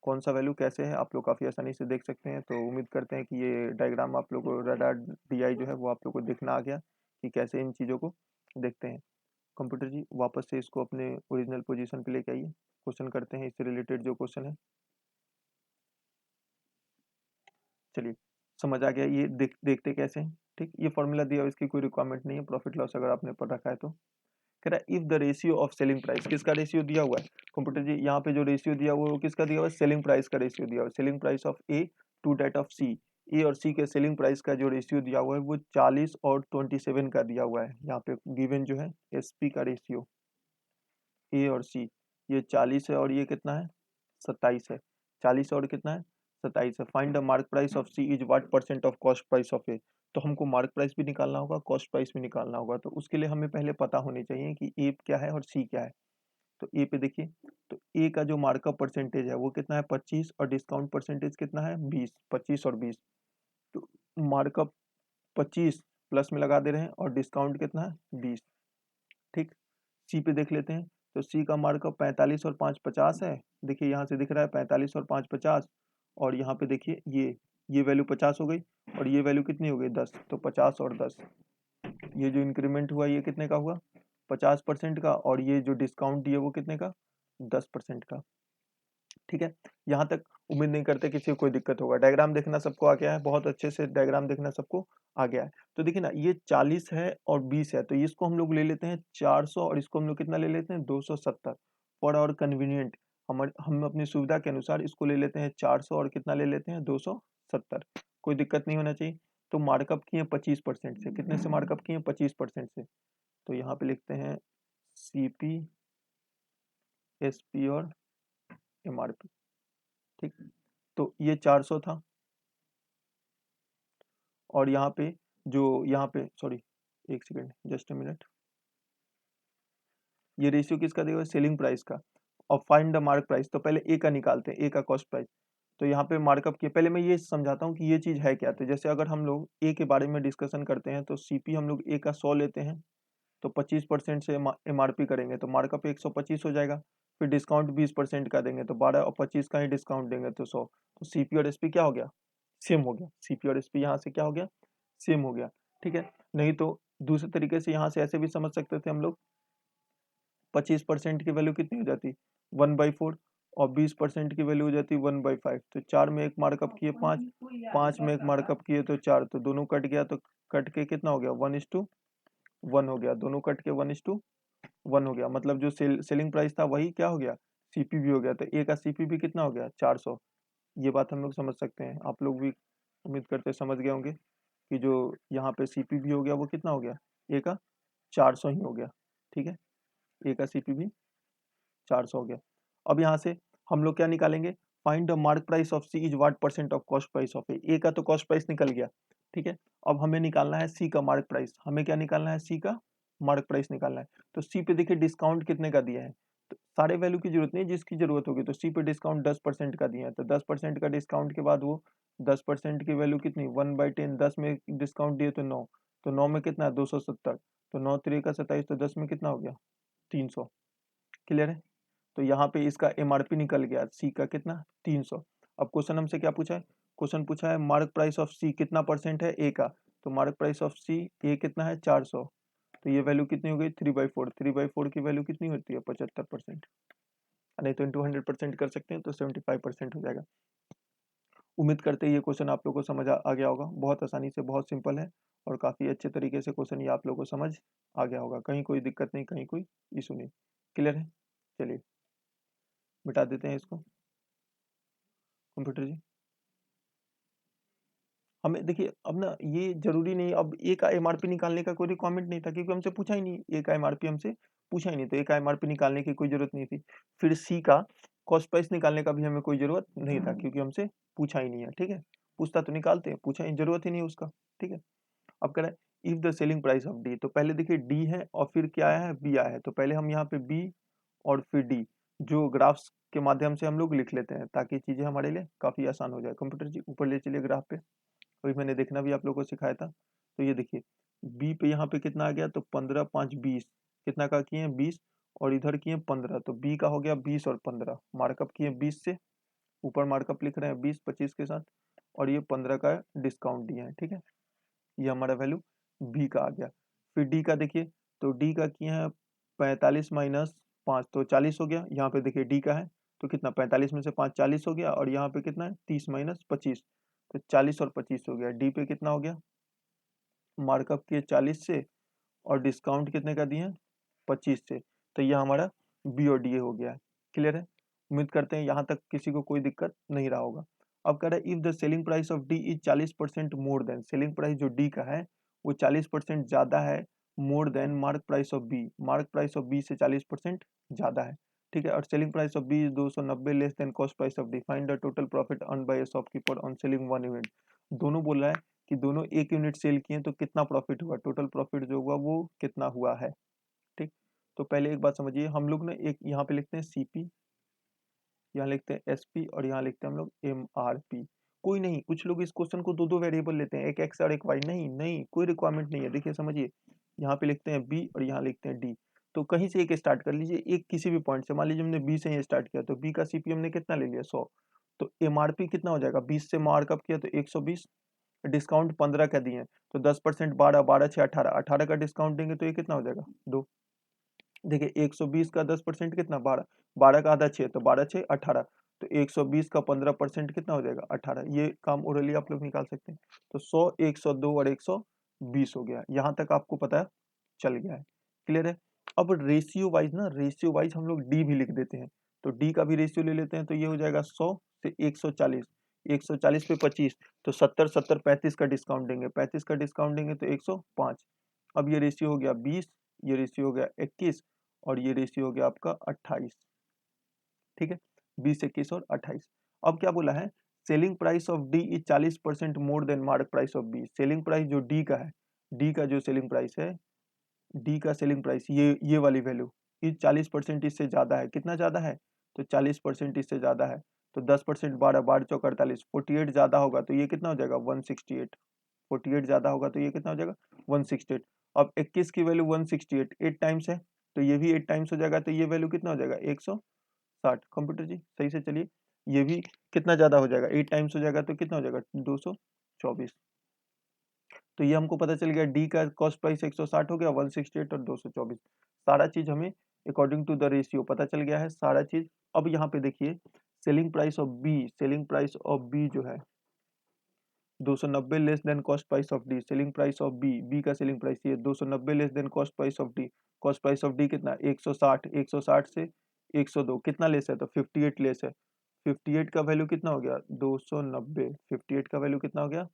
कौन सा वैल्यू कैसे है आप लोग काफ़ी आसानी से देख सकते हैं। तो उम्मीद करते हैं कि ये डायग्राम आप लोग को रडार डीआई जो है वो आप लोग को दिखना आ गया कि कैसे इन चीज़ों को देखते हैं। कंप्यूटर जी वापस से इसको अपने ओरिजिनल पोजीशन पे लेके आइए, क्वेश्चन करते हैं इससे रिलेटेड जो क्वेश्चन है। चलिए समझ आ गया, ये देखते कैसे हैं। ठीक, ये फॉर्मूला दिया हुआ, इसकी कोई रिक्वायरमेंट नहीं है, प्रॉफिट लॉस अगर आपने पढ़ रखा है तो। कह रहा है if the ratio of selling price, किसका रेशियो दिया हुआ है कंप्यूटर जी, यहाँ पे जो रेशियो दिया हुआ है वो किसका दिया हुआ है सेलिंग प्राइस का रेशियो दिया हुआ है, selling price of A to that of C A और सी के सेलिंग प्राइस का जो रेशियो दिया हुआ है वो 40 और 27 का दिया हुआ है। यहाँ पे गिवन जो है एसपी का रेशियो ए और सी, ये 40 है और ये कितना है 27 है। 40 और कितना है 27 है। Find the mark price of C is what percent of cost price of A. तो हमको मार्क प्राइस भी निकालना होगा, कॉस्ट प्राइस भी निकालना होगा। तो उसके लिए हमें पहले पता होनी चाहिए कि ए क्या है और सी क्या है। तो ए पे देखिए, तो ए का जो मार्कअप परसेंटेज है वो कितना है 25 और डिस्काउंट परसेंटेज कितना है 20, 25 और 20। तो मार्कअप 25 प्लस में लगा दे रहे हैं और डिस्काउंट कितना है 20। ठीक, सी पे देख लेते हैं। तो सी का मार्कअप 45 और 5 50 है। देखिए यहाँ से दिख रहा है 45 और 5 50, और यहाँ पे देखिए ये वैल्यू 50 हो गई और ये वैल्यू कितनी हो गई 10। तो 50 और 10, ये जो इंक्रीमेंट हुआ ये कितने का हुआ 50% का, और ये जो डिस्काउंट दिया वो कितने का 10% का। ठीक है, यहाँ तक उम्मीद नहीं करते किसी को कोई दिक्कत होगा। डायग्राम देखना सबको आ गया है, बहुत अच्छे से डायग्राम देखना सबको आ गया है। तो देखिए ना, ये 40 है और 20 है, तो इसको हम लोग ले लेते हैं 400 और इसको हम लोग कितना ले लेते हैं 270 फॉर और कन्वीनियंट। हम अपनी सुविधा के अनुसार इसको ले लेते हैं 400 और कितना ले लेते हैं 270। कोई दिक्कत नहीं होना चाहिए। तो मार्कअप किए 25% से, कितने से मार्कअप किए 25% से। तो यहाँ पे लिखते हैं सीपी, एसपी और एमआरपी। ठीक, तो ये 400 था और यहाँ पे यहाँ पे सॉरी, एक सेकेंड जस्ट अ मिनट, ये रेशियो किसका दिया हुआ है सेलिंग प्राइस का। और फाइंड द मार्क प्राइस, तो पहले ए का निकालते हैं, ए का कॉस्ट प्राइस। तो यहाँ पे मार्कअप किया, पहले मैं ये समझाता हूँ कि ये चीज़ है क्या। तो जैसे अगर हम लोग ए के बारे में डिस्कशन करते हैं तो सीपी हम लोग ए का 100 लेते हैं, तो 25% से एमआरपी करेंगे तो मार्कअप 125 हो जाएगा। फिर डिस्काउंट 20% का देंगे तो 12 और 25 का ही डिस्काउंट देंगे तो 100। तो सीपी और एसपी क्या हो गया सेम हो गया। सीपी और एसपी यहाँ से क्या हो गया सेम हो गया। ठीक है, नहीं तो दूसरे तरीके से यहाँ से ऐसे भी समझ सकते थे हम लोग, 25% की वैल्यू कितनी हो जाती 1/4 और 20% की वैल्यू हो जाती 1/5। तो 4 में एक मार्कअप किए 5, 5 में एक मार्कअप किए तो 4, तो दोनों कट गया, तो कट के कितना हो गया 1:1 हो गया। दोनों कट के 1:1 हो गया, मतलब जो सेलिंग प्राइस था वही क्या हो गया सीपी भी हो गया। तो ए का सीपी भी कितना हो गया 400। ये बात हम लोग समझ सकते हैं, आप लोग भी उम्मीद करते समझ गए होंगे कि जो यहाँ पे सीपी भी हो गया वो कितना हो गया ए का 400 ही हो गया। ठीक है, ए का सीपी भी 400 हो गया। अब यहाँ से हम लोग क्या निकालेंगे, find the mark price of C is what percent of cost price of A. A का तो कॉस्ट प्राइस निकल गया। ठीक है, अब हमें निकालना है सी का मार्क प्राइस। हमें क्या निकालना है सी का मार्क प्राइस निकालना है। तो सी पे देखिए डिस्काउंट कितने का दिया है, तो सारे वैल्यू की जरूरत नहीं, जिसकी जरूरत होगी। तो सी पे डिस्काउंट 10% का दिया है, तो 10% का डिस्काउंट के बाद वो 10% की वैल्यू कितनी 1/10, 10 में डिस्काउंट दिए तो 9, तो 9 में कितना है 270, तो 9 3 का 27, तो 10 में कितना हो गया 300। क्लियर है, तो यहाँ पे इसका एमआरपी निकल गया सी का कितना 300। अब क्वेश्चन हमसे क्या पूछा है, क्वेश्चन पूछा है मार्क प्राइस ऑफ सी कितना परसेंट है ए का। तो मार्क प्राइस ऑफ सी ए कितना है 400, तो ये वैल्यू कितनी हो गई 3/4। 3/4 की वैल्यू कितनी होती है 75%, नहीं तो इंटू 100% कर सकते हैं तो 75% हो जाएगा। उम्मीद करते हैं ये क्वेश्चन आप लोगों को समझ आ गया होगा। बहुत आसानी से, बहुत सिंपल है और काफ़ी अच्छे तरीके से क्वेश्चन ये आप लोगों को समझ आ गया होगा। कहीं कोई दिक्कत नहीं, कहीं कोई इशू नहीं। क्लियर है, चलिए मिटा देते हैं इसको कंप्यूटर जी। हमें देखिए अब ना ये जरूरी नहीं, अब ए का एमआरपी निकालने का कोई रिक्वायरमेंट नहीं था क्योंकि हमसे पूछा ही नहीं, ए का एमआरपी हमसे पूछा ही नहीं, तो ए का एमआरपी निकालने की कोई जरूरत नहीं थी। फिर सी का कॉस्ट प्राइस निकालने का भी हमें कोई जरूरत नहीं था क्योंकि हमसे पूछा ही नहीं है। ठीक है, पूछता तो निकालते हैं, पूछा ही जरूरत ही नहीं उसका। ठीक है, अब कह रहा है if the selling price of D, तो पहले देखिए डी है और फिर क्या आया है बी आया है। तो पहले हम यहाँ पे बी और फिर डी जो ग्राफ्स के माध्यम से हम लोग लिख लेते हैं ताकि चीजें हमारे लिए काफी आसान हो जाए। कंप्यूटर जी ऊपर ले चलिए ग्राफ पे, वही मैंने देखना भी आप लोगों को सिखाया था। तो ये देखिए बी पे यहाँ पे कितना आ गया, तो 15 5 20, कितना का किए 20 और इधर किए 15, तो बी का हो गया 20 और 15, मार्कअप किए 20 से, ऊपर मार्कअप लिख रहे हैं 20 25 के साथ, और ये 15 का डिस्काउंट दिया है। ठीक है, ये हमारा वैल्यू बी का आ गया। फिर डी का देखिए, तो डी का किए हैं 45 माइनस 5, तो 40 हो गया। यहाँ पे देखिए डी का है तो कितना 45 में से 5 40 हो गया, और यहाँ पे कितना है 30 माइनस 25, तो 40 और 25 हो गया। डी पे कितना हो गया मार्कअप किए 40 से और डिस्काउंट कितने का दिए 25 से, तो यह हमारा बी और डी हो गया है। क्लियर है, उम्मीद करते हैं यहाँ तक किसी को कोई दिक्कत नहीं रहा होगा। अब कह रहा है if the selling price of D is 40% more than, selling price जो डी का है वो 40% ज्यादा है more than mark price of B, mark price of B से 40% ज्यादा है, ठीक है। और selling price of B is 290 less than cost price of D, find the total profit earn by a shopkeeper on selling one unit. दोनों बोल रहा है कि दोनों एक यूनिट सेल किए तो कितना प्रॉफिट हुआ, टोटल प्रॉफिट जो हुआ वो कितना हुआ है, ठीक। तो पहले एक बात समझिए, हम लोग ना एक यहाँ पे लिखते हैं सीपी, यहाँ लिखते हैं एसपी और यहाँ लिखते हैं हम लोग एमआरपी। कोई नहीं, कुछ लोग इस क्वेश्चन को दो दो वेरिएबल लेते हैं, एक एक्स और एक वाई, नहीं नहीं कोई रिक्वायरमेंट नहीं है। देखिए समझिए, यहाँ पे लिखते हैं बी और यहाँ लिखते हैं डी, तो कहीं से एक स्टार्ट कर लीजिए, एक किसी भी पॉइंट से, मान लीजिए हमने बी से ही स्टार्ट किया तो बी का सीपी हमने कितना ले लिया 100, तो एमआरपी कितना हो जाएगा, 20 से मार्कअप किया तो 120, डिस्काउंट 15 का दिए तो 10%, 12, 12 6 18, 18 का डिस्काउंट देंगे तो ये कितना हो जाएगा 2। देखिए 120 का 10% कितना 12, 12 का आधा 6 तो 12 6 18, तो 120 का 15% कितना हो जाएगा 18, ये काम ओरली आप लोग निकाल सकते हैं। तो 100, 102 और 120 हो गया, यहाँ तक आपको पता चल गया है, क्लियर है। अब रेशियो वाइज ना, रेशियो वाइज हम लोग डी भी लिख देते हैं, तो डी का भी रेशियो ले लेते हैं, तो ये हो जाएगा 100 से 140, 140 पे 25 तो 70, 70 35 का डिस्काउंट देंगे, 35 का डिस्काउंट देंगे तो 105। अब ये रेशियो हो गया 20, ये रेशियो हो गया 21 और ये रेशियो हो गया आपका 28, ठीक है, 20, 21 और 28। अब क्या बोला है, selling price of D is 40% more than mark price of B, selling price जो डी का है, डी का जो सेलिंग प्राइस है, डी का सेलिंग प्राइस ये वाली वैल्यू इज 40% इससे ज्यादा है, कितना ज्यादा है, तो 40% इससे ज्यादा है, तो 10%, 12, 12 चौक 48, 48 ज्यादा होगा तो ये कितना हो जाएगा 168, 48 ज्यादा होगा तो ये कितना हो जाएगा 168। अब 21 की वैल्यू 168 8 टाइम्स है, तो ये भी 8 टाइम्स हो जाएगा, तो ये वैल्यू कितना हो जाएगा 160। कंप्यूटर जी सही से चलिए, ये भी कितना ज्यादा हो जाएगा 8 टाइम्स हो जाएगा तो कितना हो जाएगा 224। तो ये हमको पता चल गया डी का कॉस्ट प्राइस 160 हो गया, 168 और 224, सारा चीज हमें अकॉर्डिंग टू द रेशियो पता चल गया है सारा चीज। अब यहाँ पे देखिए selling price of B, selling price of B जो है 290 less than cost price of D, selling price of B, B का सेलिंग प्राइस ये 290 less than cost price of D, cost price of D कितना 160, 160 से 102 कितना less है तो 58 less है, 58 का वैल्यू कितना हो गया 290, 58 का वैल्यू कितना हो गया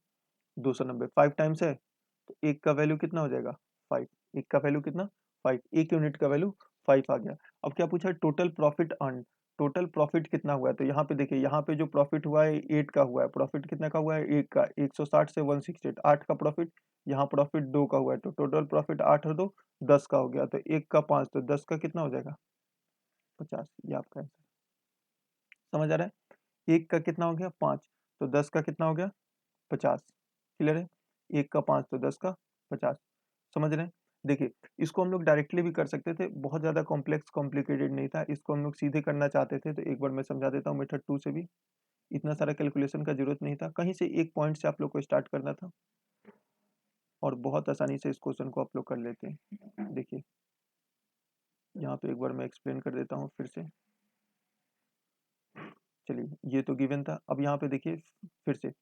290, 5 टाइम्स है तो एक का वैल्यू कितना हो जाएगा 5, एक का वैल्यू कितना 5, एक यूनिट का वैल्यू 5 आ गया। अब क्या पूछा total profit earn, total profit कितना हुआ है, तो यहाँ पे देखिए यहाँ पे जो प्रॉफिट हुआ है 8 का हुआ है, प्रॉफिट कितना का हुआ है 1 का, 160 से 168 8 का प्रॉफिट, यहाँ प्रॉफिट 2 का हुआ है, तो टोटल प्रॉफिट 8 और 2 10 का हो गया, तो 1 का 5 तो 10 का कितना हो जाएगा 50, ये आपका आंसर समझ आ रहा है। 1 का कितना हो गया 5 तो 10 का कितना हो गया 50, क्लियर है, 1 का 5 तो 10 का 50, समझ रहे हैं। देखिए इसको हम लोग डायरेक्टली भी कर सकते थे, बहुत ज़्यादा कॉम्प्लेक्स कॉम्प्लिकेटेड नहीं था, इसको हम लोग सीधे करना चाहते थे तो एक बार मैं समझा देता हूँ मेथड 2 से भी, इतना सारा कैलकुलेशन का जरूरत नहीं था, कहीं से एक पॉइंट से आप लोग को स्टार्ट करना था और बहुत आसानी से इस क्वेश्चन को आप लोग कर लेते हैं। देखिए यहाँ पे एक बार मैं एक्सप्लेन कर देता हूँ फिर से, चलिए ये तो गिवन था, अब यहाँ पे देखिए फिर से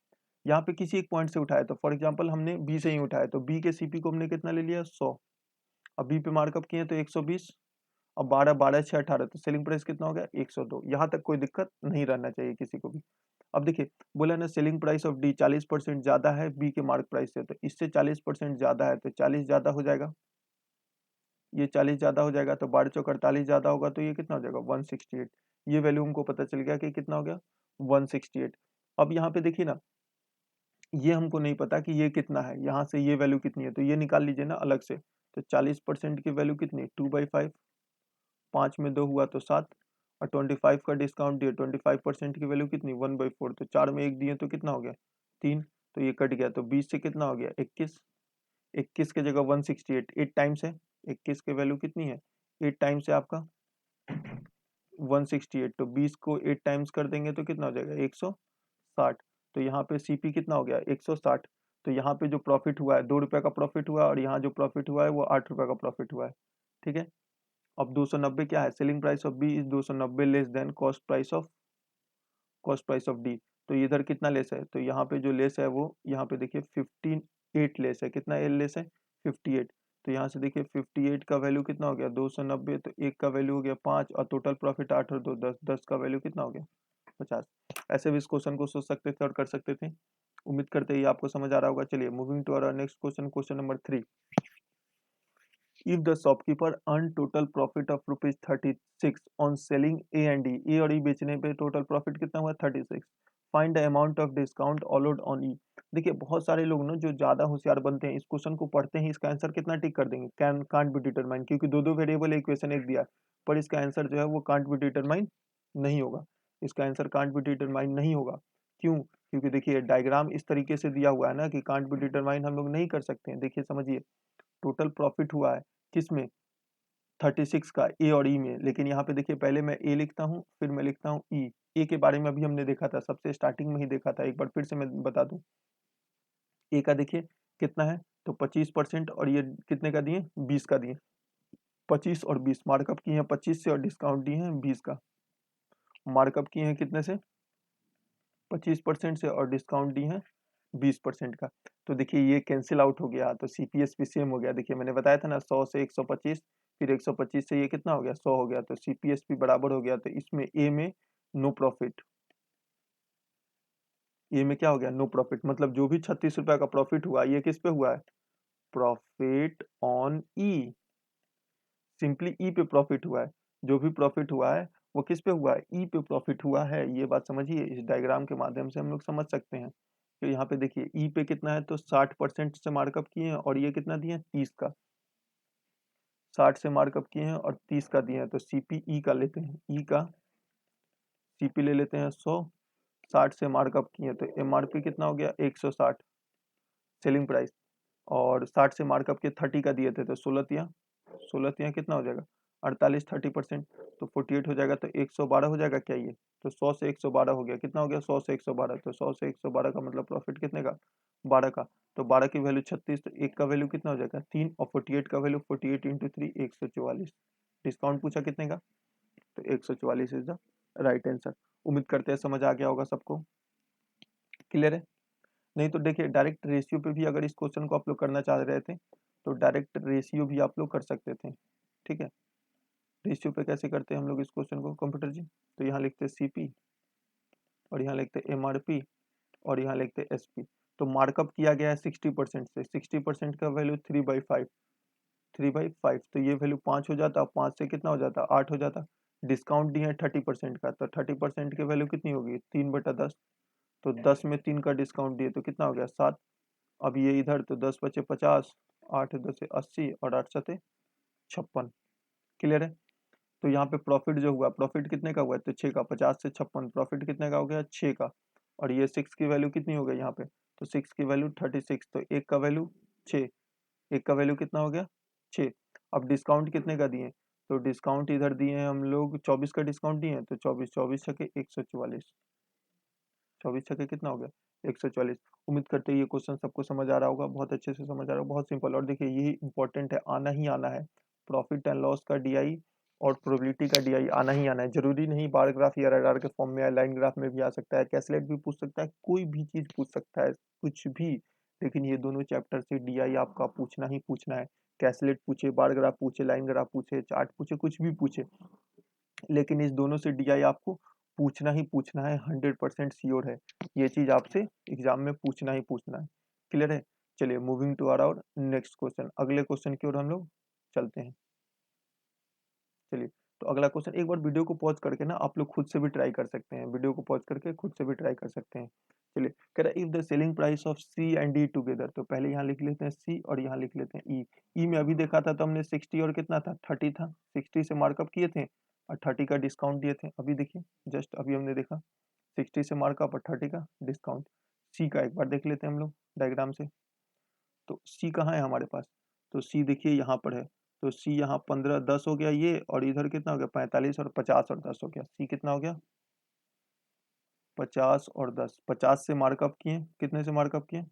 यहाँ पे किसी एक पॉइंट से उठाया, तो फॉर एग्जांपल हमने बी से ही उठाया तो बी के सीपी को हमने कितना ले लिया 100, अब बी पे मार्कअप किए तो 120, अब 12, 12 6 18 तो सेलिंग प्राइस कितना हो गया 102, यहाँ तक कोई दिक्कत नहीं रहना चाहिए किसी को भी। अब देखिए बोला ना सेलिंग प्राइस ऑफ डी 40% ज्यादा है बी के मार्क प्राइस से, तो इससे 40% ज्यादा है तो 40 ज्यादा हो जाएगा, ये 40 ज्यादा हो जाएगा तो 12 चौक 48 ज्यादा होगा तो ये कितना हो जाएगा 168, ये वैल्यू हमको पता चल गया कि कितना हो गया 168। अब यहाँ पे देखिए ना ये हमको नहीं पता कि ये कितना है, यहाँ से ये वैल्यू कितनी है तो ये निकाल लीजिए ना अलग से, तो 40% की वैल्यू कितनी 2/5, 5 में 2 हुआ तो 7 और 25 का डिस्काउंट दिया 25% की वैल्यू कितनी 1/4, तो 4 में 1 दिए तो कितना हो गया 3, तो ये कट गया तो 20 से कितना हो गया 21, 21 की जगह 168 8 टाइम्स है, 21 की वैल्यू कितनी है 8 टाइम्स है आपका 168, तो 20 को 8 टाइम्स कर देंगे तो कितना हो जाएगा 160, तो यहाँ पे सीपी कितना हो गया 160, तो यहाँ पे जो प्रॉफिट हुआ है 2 रुपये का प्रॉफिट हुआ और यहाँ जो प्रॉफिट हुआ है वो 8 रुपये का प्रॉफिट हुआ है, ठीक है। अब 290 क्या है selling price of B is 290 less than cost price of D, तो इधर कितना लेस है, तो यहाँ पे जो लेस है वो यहाँ पे देखिए 58 लेस है, कितना एल लेस है 58, तो यहाँ से देखिए 58 का वैल्यू कितना हो गया 290, तो एक का वैल्यू हो गया 5 और टोटल प्रॉफिट 8 और 2 10, 10 का वैल्यू कितना हो गया 50। ऐसे भी इस क्वेश्चन को सोच सकते थे और कर सकते थे। उम्मीद करते हैं ये आपको समझ आ रहा होगा। चलिए moving to our next question, question number 3। If the shopkeeper earned total profit of rupees 36 on selling A and D, A और E बेचने पे टोटल प्रॉफिट कितना हुआ 36, find the amount of discount allowed on E. देखिए बहुत सारे लोग ना जो ज़्यादा होशियार बनते हैं इस क्वेश्चन को पढ़ते ही इसका आंसर कितना टिक कर देंगे, कैन कांट बी डिटरमाइन, क्योंकि दो दो वेरिएबल इक्वेशन एक दिया है, पर इसका आंसर जो है वो कांट बी डिटरमाइन नहीं होगा। इसका आंसर कांट बी डिटरमाइन नहीं होगा। क्यों? क्योंकि देखिए डायग्राम इस तरीके से दिया हुआ है ना कि कांट बी डिटरमाइन हम लोग नहीं कर सकते हैं। देखिए समझिए, टोटल प्रॉफिट हुआ है किसमें, 36 का ए और ई में, लेकिन यहाँ पे देखिए पहले मैं ए लिखता हूँ फिर मैं लिखता हूँ ई। ए के बारे में अभी हमने देखा था, सबसे स्टार्टिंग में ही देखा था, एक बार फिर से मैं बता दूं। ए का देखिए कितना है, तो 25%, और ये कितने का दिए, 20 का दिए। 25 और 20 मार्कअप किए हैं 25 से और डिस्काउंट दिए हैं 20 का। मार्कअप किए हैं कितने से, 25% से और डिस्काउंट दी है 20% का। तो देखिए ये कैंसिल आउट हो गया, तो सीपीएस भी सेम हो गया। देखिए मैंने बताया था ना 100 से 125, फिर 125 से ये कितना हो गया 100 हो गया, तो सीपीएस भी बराबर हो गया। तो इसमें ए में नो प्रॉफिट, ए में क्या हो गया नो प्रॉफिट, मतलब जो भी 36 रुपए का प्रॉफिट हुआ ये किस पे हुआ है, प्रॉफिट ऑन ई, सिंपली ई पे प्रॉफिट हुआ है। जो भी प्रॉफिट हुआ है वो किस पे हुआ है, ई पे प्रॉफिट हुआ है। ये बात समझिए, इस डायग्राम के माध्यम से हम लोग समझ सकते हैं। तो यहाँ पे देखिए ई पे कितना है, तो 60% से मार्कअप किए हैं, और ये कितना दिए हैं 30 का। 60 से मार्कअप किए हैं और 30 का दिए हैं, तो सीपी ई का लेते हैं, ई का सीपी ले लेते हैं 100। 60 से मार्कअप किए तो एमआरपी कितना हो गया 160 सेलिंग प्राइस, और 60 से मार्कअप के 30 का दिए थे, तो 16 कितना हो जाएगा 48, 30%, तो 48 हो जाएगा, तो 112 हो जाएगा क्या ये, तो 100 से 112 हो गया, कितना हो गया 100 से 112, तो 100 से 112 का मतलब प्रॉफिट कितने का 12 का। तो 12 की वैल्यू 36, तो एक का वैल्यू कितना हो जाएगा 3, और 48 का वैल्यू 48 इंटू 3 144। डिस्काउंट पूछा कितने का, तो 144 इज द राइट आंसर। उम्मीद करते हैं समझ आ गया होगा सबको, क्लियर है। नहीं तो देखिए डायरेक्ट रेशियो पे भी अगर इस क्वेश्चन को आप लोग करना चाह रहे थे तो डायरेक्ट रेशियो भी आप लोग कर सकते थे, ठीक है। रेशियो पे कैसे करते हैं हम लोग इस क्वेश्चन को कंप्यूटर जी, तो यहाँ लिखते सीपी और यहाँ लिखते एमआरपी और यहाँ लिखते एसपी। तो मार्कअप किया गया है 60% से, 60% का वैल्यू 3/5, 3/5, तो ये वैल्यू 5 हो जाता, 5 से कितना हो जाता 8 हो जाता। डिस्काउंट दिए हैं 30% का, तो 30% की वैल्यू कितनी होगी 3/10, तो 10 में 3 का डिस्काउंट दिए तो कितना हो गया 7। अब ये इधर तो 10 बचे 50, 8 10 80 और 8 7 56, क्लियर है। तो यहाँ पे प्रॉफिट जो हुआ, प्रॉफिट कितने का हुआ है, तो 6 का, 50 से 56 प्रॉफिट कितने का हो गया 6 का, और ये 6 की वैल्यू कितनी हो गई यहाँ पे, तो 6 की वैल्यू 36, तो एक का वैल्यू 6, एक का वैल्यू कितना हो गया 6। अब डिस्काउंट कितने का दिए, तो डिस्काउंट इधर दिए हैं हम लोग 24 का डिस्काउंट दिए हैं, तो 24 24 छके 144, 24 छके कितना हो गया 144। उम्मीद करते हैं ये क्वेश्चन सबको समझ आ रहा होगा, बहुत अच्छे से समझ आ रहा होगा, बहुत सिंपल। और देखिए यही इंपॉर्टेंट है, आना ही आना है, प्रॉफिट एंड लॉस का डीआई और प्रोबेबिलिटी का डीआई आना ही आना है। जरूरी नहीं बार ग्राफ या रडार के फॉर्म में या लाइन ग्राफ में भी आ सकता है, कैसलेट भी पूछ सकता है, कोई भी चीज पूछ सकता है, कुछ भी। लेकिन ये दोनों चैप्टर से डीआई आपका पूछना ही पूछना है। कैसलेट पूछे, बार ग्राफ पूछे, लाइन ग्राफ पूछे, चार्ट पूछे, कुछ भी पूछे, लेकिन इस दोनों से डीआई आपको पूछना ही पूछना है, 100% श्योर है। ये चीज आपसे एग्जाम में पूछना ही पूछना है, क्लियर है। चलिए moving to our next question, अगले क्वेश्चन की ओर हम लोग चलते हैं। चलिए, तो अगला क्वेश्चन, एक बार वीडियो को पॉज करके ना आप लोग खुद से भी ट्राई कर सकते हैं, वीडियो को पॉज करके खुद से भी ट्राई कर सकते हैं। चलिए, कह रहा है if the selling price of C and D together, तो पहले यहाँ लिख लेते हैं सी और यहाँ लिख लेते हैं ई। ई में अभी देखा था तो हमने 60 और कितना था 30 था, 60 से मार्कअप किए थे और 30 का डिस्काउंट दिए थे। अभी देखिए जस्ट अभी हमने देखा 60 से मार्कअप और 30 का डिस्काउंट। सी का एक बार देख लेते हैं हम लोग डायग्राम से, तो सी कहाँ है हमारे पास, तो सी देखिए यहाँ पर है, तो सी यहाँ 15 10 हो गया ये, और इधर कितना हो गया 45 और 50 और 10 हो गया, सी कितना हो गया 50 और 10। 50 से मार्कअप किए, कितने से मार्कअप किए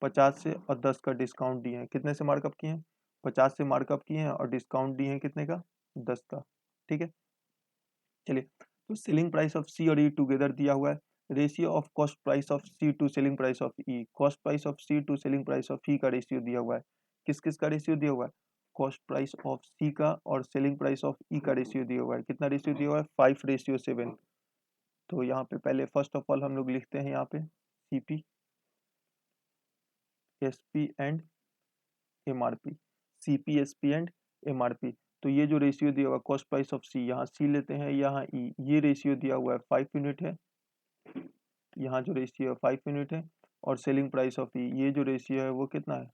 50 से, और 10 का डिस्काउंट दिए हैं, कितने से मार्कअप किए 50 से मार्कअप किए हैं और डिस्काउंट दिए हैं कितने का 10 का, ठीक है। चलिए, तो सेलिंग प्राइस ऑफ सी और ई टुगेदर दिया हुआ है, ratio of cost price of C to selling price of E, cost price of C to selling price of E का रेशियो दिया हुआ है। किस किस का रेशियो दिया हुआ है, कॉस्ट प्राइस ऑफ सी का और सेलिंग प्राइस ऑफ ई का रेशियो दिया हुआ है। कितना रेशियो दिया हुआ है 5:7। तो यहाँ पे पहले फर्स्ट ऑफ ऑल हम लोग लिखते हैं यहाँ पे CP, SP and MRP, CP, SP and MRP। तो ये जो रेशियो दिया हुआ कॉस्ट प्राइस ऑफ C, यहाँ C लेते हैं, यहाँ E, ये रेशियो दिया हुआ है 5 यूनिट है, यहाँ जो रेशियो है 5 यूनिट है, और सेलिंग प्राइस ऑफ E, ये जो रेशियो है वो कितना है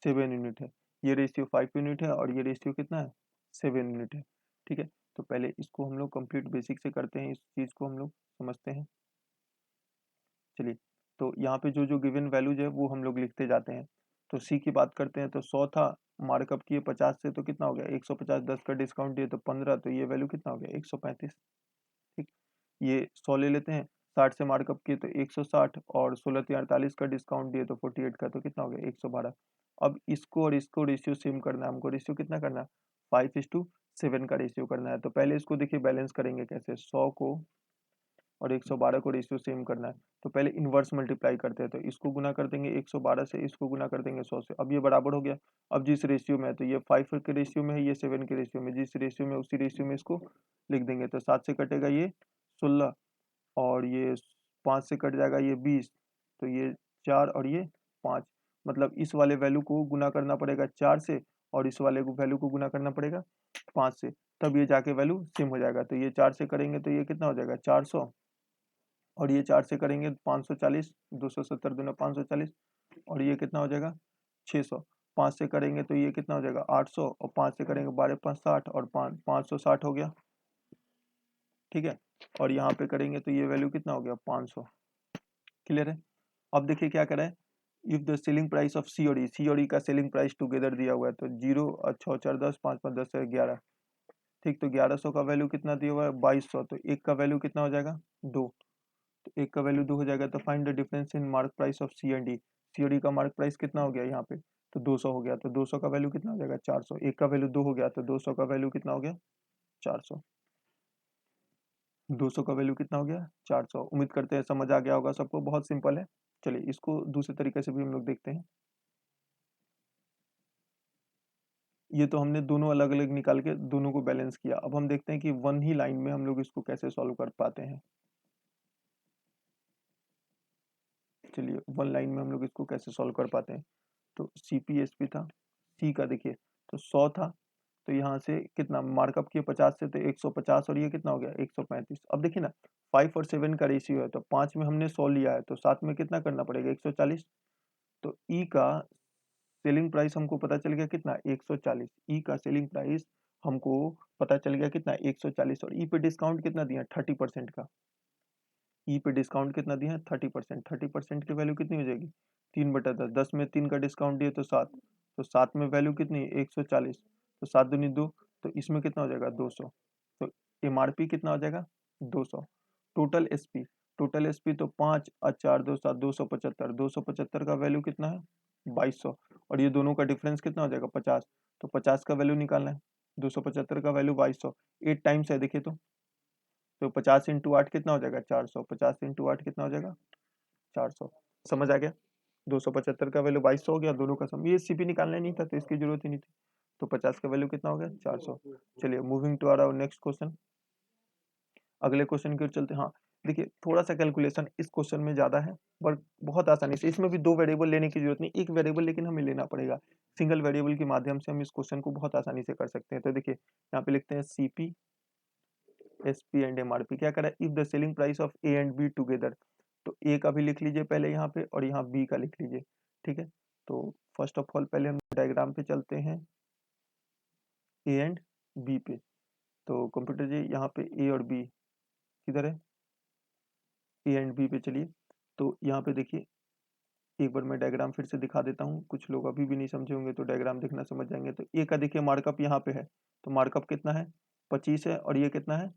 7 यूनिट है। ये रेशियो 5 यूनिट है और ये रेशियो कितना है 7 यूनिट है। ठीक है, तो पहले इसको हम लोग कंप्लीट बेसिक से करते हैं, इस चीज़ को हम लोग समझते हैं। चलिए, तो यहाँ पे जो जो गिवन वैल्यूज है वो हम लोग लिखते जाते हैं। तो सी की बात करते हैं, तो 100 था, मार्कअप किए 50 से, तो कितना हो गया 150, 10 का डिस्काउंट दिए तो 15, तो ये वैल्यू कितना हो गया 135। ठीक, ये 100 ले लेते हैं, 60 से मार्कअप किए तो 160, और 16 से 48 का डिस्काउंट दिए तो 48 का, तो कितना हो गया 112। अब इसको और इसको रेशियो सेम करना है हमको, रेशियो कितना करना है 5:7 का रेशियो करना है। तो पहले इसको देखिए बैलेंस करेंगे कैसे, 100 को और 112 को रेशियो सेम करना है। तो पहले इन्वर्स मल्टीप्लाई करते हैं, तो इसको गुना कर देंगे 112 से, इसको गुना कर देंगे 100 से, अब ये बराबर हो गया। अब जिस रेशियो में है तो ये 5 के रेशियो में है, ये 7 के रेशियो में, जिस रेशियो में उसी रेशियो में इसको लिख देंगे। तो 7 से कटेगा ये 16, और ये 5 से कट जाएगा ये 20, तो ये 4 और ये 5, मतलब इस वाले वैल्यू को गुना करना पड़ेगा 4 से, और इस वाले को वैल्यू को गुना करना पड़ेगा 5 से, तब ये जाके वैल्यू सेम हो जाएगा। तो ये 4 से करेंगे तो ये कितना हो जाएगा 400, और ये 4 से करेंगे 540, 270 दूना 540, और ये कितना हो जाएगा 600। 5 से करेंगे तो ये कितना हो जाएगा 800, और 5 से करेंगे 12 5 60, और 560 हो गया। ठीक है, और यहाँ पे करेंगे तो ये वैल्यू कितना हो गया 500। क्लियर है। अब देखिए क्या करें, if the selling price of C और ई का सेलिंग प्राइस टुगेदर दिया हुआ है, तो 0 6 4 10 5 5 10 11। ठीक, तो 1100 का वैल्यू कितना दिया हुआ है 2200, तो एक का वैल्यू कितना हो जाएगा 2, तो एक का वैल्यू 2 हो जाएगा। तो find the difference in mark price of C and D, C और डी का मार्क प्राइस कितना हो गया यहाँ पे, तो 200 हो गया, तो 200 का वैल्यू कितना हो जाएगा 400, एक का वैल्यू 2 हो गया, तो 200 का वैल्यू कितना हो गया 400, 200 का वैल्यू कितना हो गया 400। उम्मीद करते हैं समझ आ गया होगा सबको, बहुत सिंपल है। चलिए इसको दूसरे तरीके से भी हम लोग देखते हैं। ये तो हमने दोनों अलग अलग निकाल के दोनों को बैलेंस किया, अब हम देखते हैं कि वन ही लाइन में हम लोग इसको कैसे सॉल्व कर पाते हैं। चलिए वन लाइन में हम लोग इसको कैसे सॉल्व कर पाते हैं। तो CPSP था, सी का देखिए तो 100 था, तो यहाँ से कितना मार्कअप किया 50 से, तो 150, और ये कितना हो गया 135। अब देखिए ना 5 और 7 का रेशियो है, तो 5 में हमने 100 लिया है, तो 7 में कितना करना पड़ेगा 140। तो ई का सेलिंग प्राइस हमको पता चल गया कितना 140, ई का सेलिंग प्राइस हमको पता चल गया कितना 140, और ई पे डिस्काउंट कितना दिया 30% का, ई पे डिस्काउंट कितना दिया है 30%, 30% की वैल्यू कितनी हो जाएगी 3/10, 10 में 3 का डिस्काउंट दिए तो 7, तो 7 में वैल्यू कितनी 140, तो 7 दूनी 2, तो इसमें कितना हो जाएगा 200, तो MRP कितना हो जाएगा 200। टोटल SP, टोटल SP तो 5 और 4 2 7 275, 275 का वैल्यू कितना है 2200, और ये दोनों का डिफरेंस कितना हो जाएगा 50, तो 50 का वैल्यू निकालना है, 275 का वैल्यू 2200, 8 टाइम्स है देखिए, तो 50 इंटू 8 कितना हो जाएगा 400, 50 इंटू 8 कितना हो जाएगा 400। समझ आ गया, 275 का वैल्यू 2200 हो गया, दोनों का सम, ये CP निकालना नहीं था तो इसकी जरूरत ही नहीं थी। तो 50 का वैल्यू कितना हो गया 400। चलिए moving to our next question, अगले क्वेश्चन की ओर चलते हैं। हाँ देखिए थोड़ा सा कैलकुलेशन इस क्वेश्चन में ज़्यादा है, पर बहुत आसानी से, इसमें भी दो वेरिएबल लेने की जरूरत नहीं, एक वेरिएबल लेकिन हमें लेना पड़ेगा। सिंगल वेरिएबल के माध्यम से हम इस क्वेश्चन को बहुत आसानी से कर सकते हैं। तो देखिए यहाँ पे लिखते हैं CP SP एंड MRP, क्या करा if the selling price of A and B together, तो A का भी लिख लीजिए पहले यहाँ पे, और यहाँ B का लिख लीजिए। ठीक है, तो फर्स्ट ऑफ ऑल पहले हम डायग्राम पे चलते हैं A एंड B पे। तो कंप्यूटर जी यहाँ पे A और B किधर है, A एंड B पे चलिए। तो यहाँ पे देखिए एक बार मैं डायग्राम फिर से दिखा देता हूँ, कुछ लोग अभी भी नहीं समझे होंगे तो डायग्राम देखना समझ जाएंगे। तो A का देखिए मार्कअप यहाँ पे है, तो मार्कअप कितना है 25 है, और ये कितना है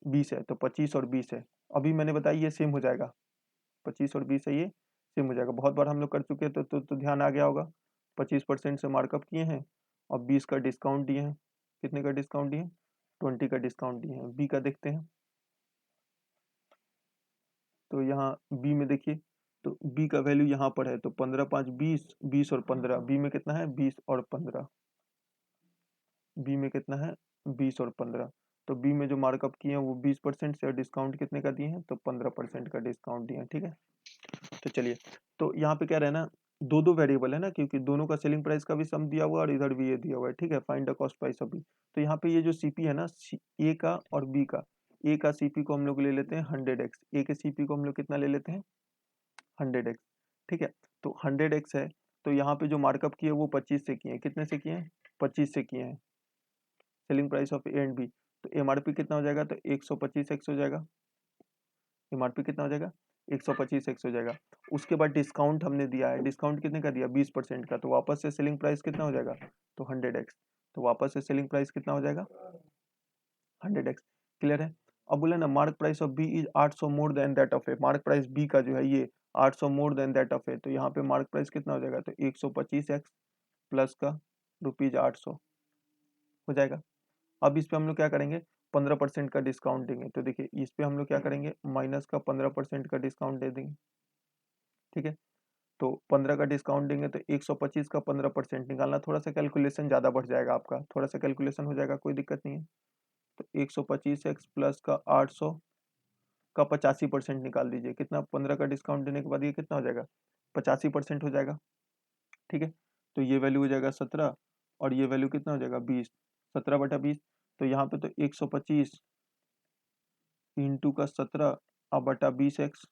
20 है, तो 25 और 20 है। अभी मैंने बताया ये सेम हो जाएगा, 25 और 20 है, ये सेम हो जाएगा, बहुत बार हम लोग कर चुके हैं, तो ध्यान आ गया होगा। 25% से मार्कअप किए हैं, और 20 का डिस्काउंट दिए हैं, कितने का डिस्काउंट दिए 20 का डिस्काउंट दिए हैं। बी का देखते हैं, तो यहाँ बी में देखिए, तो बी का वैल्यू यहाँ पर है, तो 15 5 20, 20 और 15, बी में कितना है 20 और 15, बी में कितना है 20 और 15। तो बी में जो मार्कअप किए हैं वो 20% से, और डिस्काउंट कितने का दिए हैं, तो 15% का डिस्काउंट दिए हैं। ठीक है, तो चलिए, तो यहाँ पे क्या रहना, दो दो वेरिएबल है ना, क्योंकि दोनों का सेलिंग प्राइस का भी सम दिया हुआ है और इधर भी ये दिया हुआ है। ठीक है, find the cost price of B. तो यहाँ पे ये जो सीपी है ना, ए का और बी का, ए का सीपी को हम लोग ले लेते हैं 100x, ए के सीपी को हम लोग कितना ले लेते हैं 100x। ठीक है, तो 100x है, तो यहाँ पे जो मार्कअप किए वो 25 से किए हैं, कितने से किए हैं, 25 से किए हैं, selling price of A and B. तो एमआरपी कितना हो जाएगा, तो 125x हो जाएगा, एमआरपी कितना हो जाएगा 125x हो जाएगा। उसके बाद डिस्काउंट हमने दिया है, डिस्काउंट कितने का दिया 20% का, तो वापस से सेलिंग प्राइस कितना हो जाएगा, तो 100x। तो वापस से सेलिंग प्राइस कितना हो जाएगा 100x। क्लियर है। अब बोले ना mark price of B is 800 more than that of A, mark price B का जो है ये 800 more than that of A, तो यहाँ पे मार्क प्राइस कितना हो जाएगा, तो 125x प्लस का ₹800 हो जाएगा। अब इस पे हम लोग क्या करेंगे, 15% का डिस्काउंट देंगे। तो देखिए इस पे हम लोग क्या करेंगे, माइनस का 15% का डिस्काउंट दे देंगे। ठीक है, तो 15 का डिस्काउंट देंगे तो 125 का 15% निकालना, थोड़ा सा कैलकुलेशन ज़्यादा बढ़ जाएगा आपका, थोड़ा सा कैलकुलेशन हो जाएगा, कोई दिक्कत नहीं है। तो 125x प्लस का 800 का 85% निकाल दीजिए, कितना, 15 का डिस्काउंट देने के बाद ये कितना हो जाएगा 85% हो जाएगा। ठीक है, तो ये वैल्यू हो जाएगा 17, और ये वैल्यू कितना हो जाएगा 20, 17/20। तो यहाँ पे तो 125 इंटू का 17 अब बटा 20x,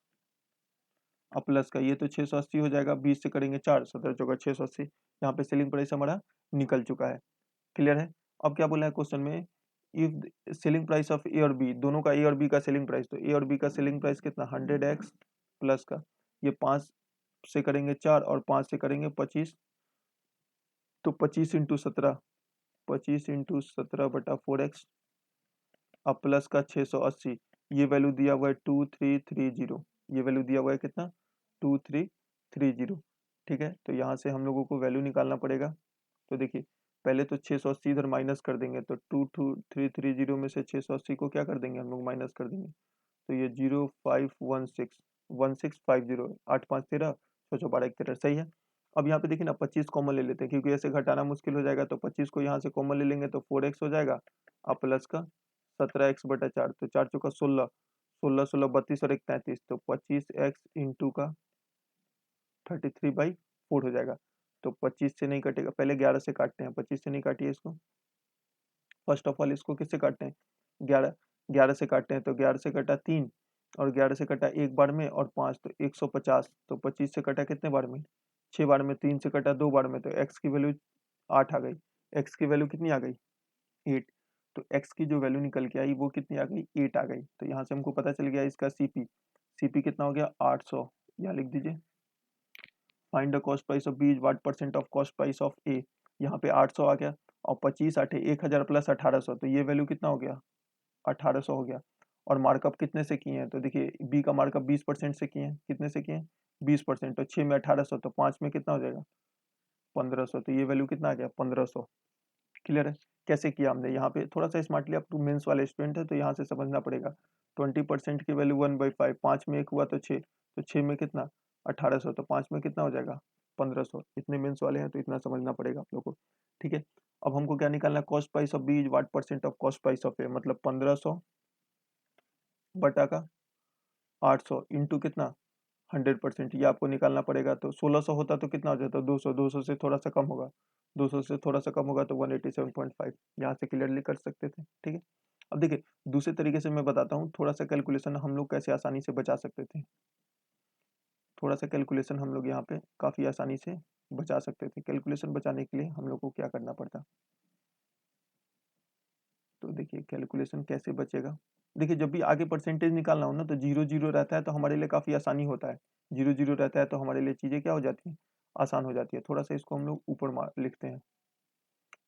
अब प्लस का ये तो 680 हो जाएगा, 20 से करेंगे 4, 17 चौका 680, यहाँ पे सेलिंग प्राइस हमारा निकल चुका है। क्लियर है। अब क्या बोला है क्वेश्चन में, इफ सेलिंग प्राइस ऑफ ए और बी, दोनों का ए और बी का सेलिंग प्राइस, तो ए और बी का सेलिंग प्राइस कितना 100x प्लस का, ये 5 से करेंगे 4 और 5 से करेंगे 25, तो 25 इंटू 17, 25 इंटू 17/4x, अब प्लस का 680, ये वैल्यू दिया हुआ है 2330, ये वैल्यू दिया हुआ है कितना 2330। ठीक है, तो यहाँ से हम लोगों को वैल्यू निकालना पड़ेगा। तो देखिए पहले तो 680 इधर माइनस कर देंगे, तो 2330 में से 680 को क्या कर देंगे हम लोग, माइनस कर देंगे, तो ये 0516 8 5 13 सोचो 12 1 13 सही है। अब यहाँ पे देखिए ना 25 कॉमन ले लेते हैं, क्योंकि ऐसे घटाना मुश्किल हो जाएगा, तो 25 को यहाँ से कॉमन ले लेंगे तो 4x हो जाएगा, अब प्लस का 17x/4, तो 4 चौका 16, 16 16 32 और 1 33, तो 25x इंटू का 33/4 हो जाएगा। तो 25 से नहीं कटेगा, पहले 11 से काटते हैं, 25 से नहीं काटिए इसको, फर्स्ट ऑफ ऑल इसको किससे काटते हैं 11, 11 से काटते हैं, तो 11 से कटा 3, और 11 से कटा एक बार में और 5, तो 150, तो 25 से कटा कितने बार में 6 बार में, 3 से कटा 2 बार में, तो x की वैल्यू 8 आ गई, x की वैल्यू कितनी आ गई 8, तो x की जो वैल्यू निकल के आई वो कितनी आ गई 8 आ गई। तो यहाँ से हमको पता चल गया इसका सीपी, सीपी कितना हो गया 800, यहाँ लिख दीजिए, find the cost price of B is what percent of cost price of A, यहाँ पे 800 आ गया, और 25 8 1000 प्लस 1800, तो ये वैल्यू कितना हो गया 1800 हो गया। और मार्कअप कितने से किए हैं, तो देखिए बी का मार्कअप 20% से किए हैं, कितने से किए हैं 20%, तो 6 में 1800, तो 5 में कितना हो जाएगा 1500, तो ये वैल्यू कितना आ गया 1500। क्लियर है। कैसे किया हमने, यहाँ पे थोड़ा सा स्मार्टली, आप 2 मेंस वाले स्टूडेंट है तो यहाँ से समझना पड़ेगा। 20% की वैल्यू 1/5, 5 में 1 हुआ तो 6, तो 6 में कितना 1800, तो 5 में कितना हो जाएगा 1500, इतने मेंस वाले हैं तो इतना समझना पड़ेगा आप लोग को। ठीक है, अब हमको क्या निकालना है, cost price of B is what percent of cost price of A, मतलब 1500 बटा का 800 इंटू कितना 100%, ये आपको निकालना पड़ेगा। तो 1600 होता तो कितना हो जाता 200, 200 से थोड़ा सा कम होगा, 200 से थोड़ा सा कम होगा तो 187.5, यहाँ से क्लियरली कर सकते थे। ठीक है, अब देखिए दूसरे तरीके से मैं बताता हूँ, थोड़ा सा कैलकुलेशन हम लोग कैसे आसानी से बचा सकते थे, थोड़ा सा कैलकुलेशन हम लोग यहाँ पे काफ़ी आसानी से बचा सकते थे। कैलकुलेशन बचाने के लिए हम लोग को क्या करना पड़ता, तो देखिए कैलकुलेशन कैसे बचेगा, देखिए जब भी आगे परसेंटेज निकालना हो ना तो 0 0 रहता है तो हमारे लिए काफ़ी आसानी होता है, 0 0 रहता है तो हमारे लिए चीज़ें क्या हो जाती हैं आसान हो जाती है। थोड़ा सा इसको हम लोग ऊपर लिखते हैं,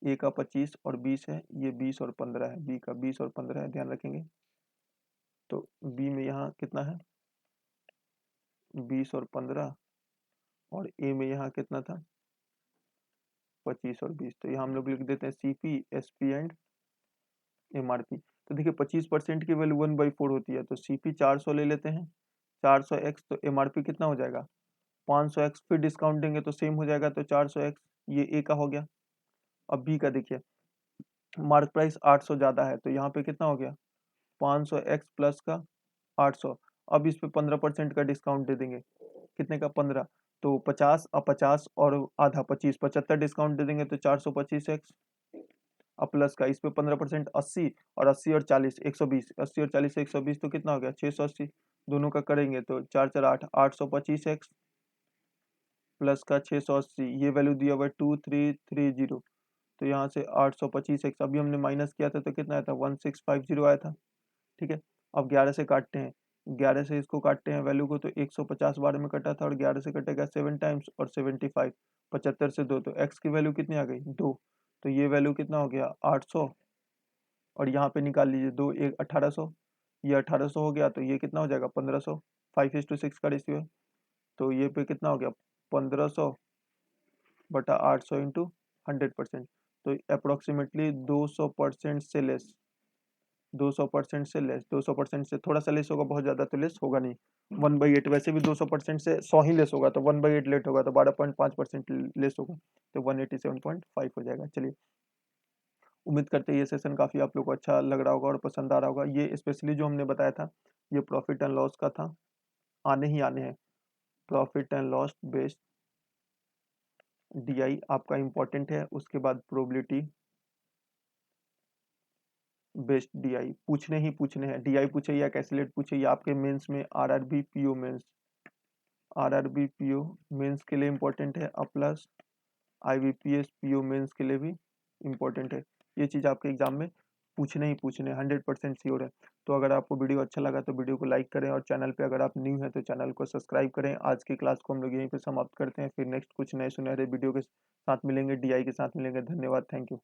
ए का 25 और 20 है, ये 20 और 15 है, बी का 20 और 15 है, ध्यान रखेंगे। तो बी में यहाँ कितना है 20 और 15, और ए में यहाँ कितना था 25 और 20, तो यहाँ हम लोग लिख देते हैं C P S P and MRP. तो देखिए 25% की वैल्यू 1/4 होती है, तो सीपी 400 ले लेते हैं, 400x, तो एमआरपी कितना हो जाएगा 500x, फिर डिस्काउंट देंगे तो सेम हो जाएगा, तो 400x, ये ए का हो गया। अब बी का देखिए, मार्क प्राइस 800 ज़्यादा है, तो यहाँ पे कितना हो गया 500 एक्स प्लस का 800। अब इस पे 15% का डिस्काउंट दे देंगे, कितने का 15, तो 50 अब 50 और आधा 25, 75 डिस्काउंट दे देंगे तो 425 एक्स। अब प्लस का इस पे 15% 80, और 80 और 40 120, 80 और 40 120 तो कितना हो गया 680। दोनों का करेंगे तो 4 4 8 825 एक्स प्लस का 680, ये वैल्यू दिया हुआ है 2330, तो यहाँ से 825 एक्स, अभी हमने माइनस किया था तो कितना आया था 1650 आया था। ठीक है, अब 11 से काटते हैं, 11 से इसको काटते हैं वैल्यू को, तो 150 बार में कटा था और 11 से कटेगा 7 टाइम्स और 75, 75 से 2, तो एक्स की वैल्यू कितनी आ गई 2, तो ये वैल्यू कितना हो गया 800, और यहाँ पे निकाल लीजिए 2 1 1800, ये 1800 हो गया, तो ये कितना हो जाएगा 1500, 5:6 का रेशियो है, तो ये पे कितना हो गया 1500 बटा 800 इंटू 100%, तो अप्रोक्सीमेटली 200% से लेस, 200% से लेस, 200% से थोड़ा सा लेस होगा, बहुत ज़्यादा तो लेस होगा नहीं। 1/8 वैसे भी 200% से 100 ही लेस होगा, तो 1/8 लेट होगा तो 12.5% लेस होगा, तो 187.5 हो जाएगा। चलिए, उम्मीद करते हैं ये सेशन काफ़ी आप लोग को अच्छा लग रहा होगा और पसंद आ रहा होगा। ये स्पेशली जो हमने बताया था ये प्रॉफिट एंड लॉस का था, आने ही आने हैं profit and loss based DI आपका इम्पोर्टेंट है, उसके बाद प्रोबेबिलिटी बेस्ड डीआई पूछने ही पूछने हैं, डीआई पूछे या कैलकुलेट पूछे, या आपके मेंस में RRB PO mains, RRB PO mains के लिए इम्पोर्टेंट है, और प्लस आईबीपीएस पीओ मेंस के लिए भी इम्पोर्टेंट है। ये चीज़ आपके एग्जाम में पूछने ही पूछने 100% श्योर है। तो अगर आपको वीडियो अच्छा लगा तो वीडियो को लाइक करें, और चैनल पे अगर आप न्यू हैं तो चैनल को सब्सक्राइब करें। आज की क्लास को हम लोग यहीं पे समाप्त करते हैं, फिर नेक्स्ट कुछ नए सुनहरे वीडियो के साथ मिलेंगे, डीआई के साथ मिलेंगे। धन्यवाद, थैंक यू।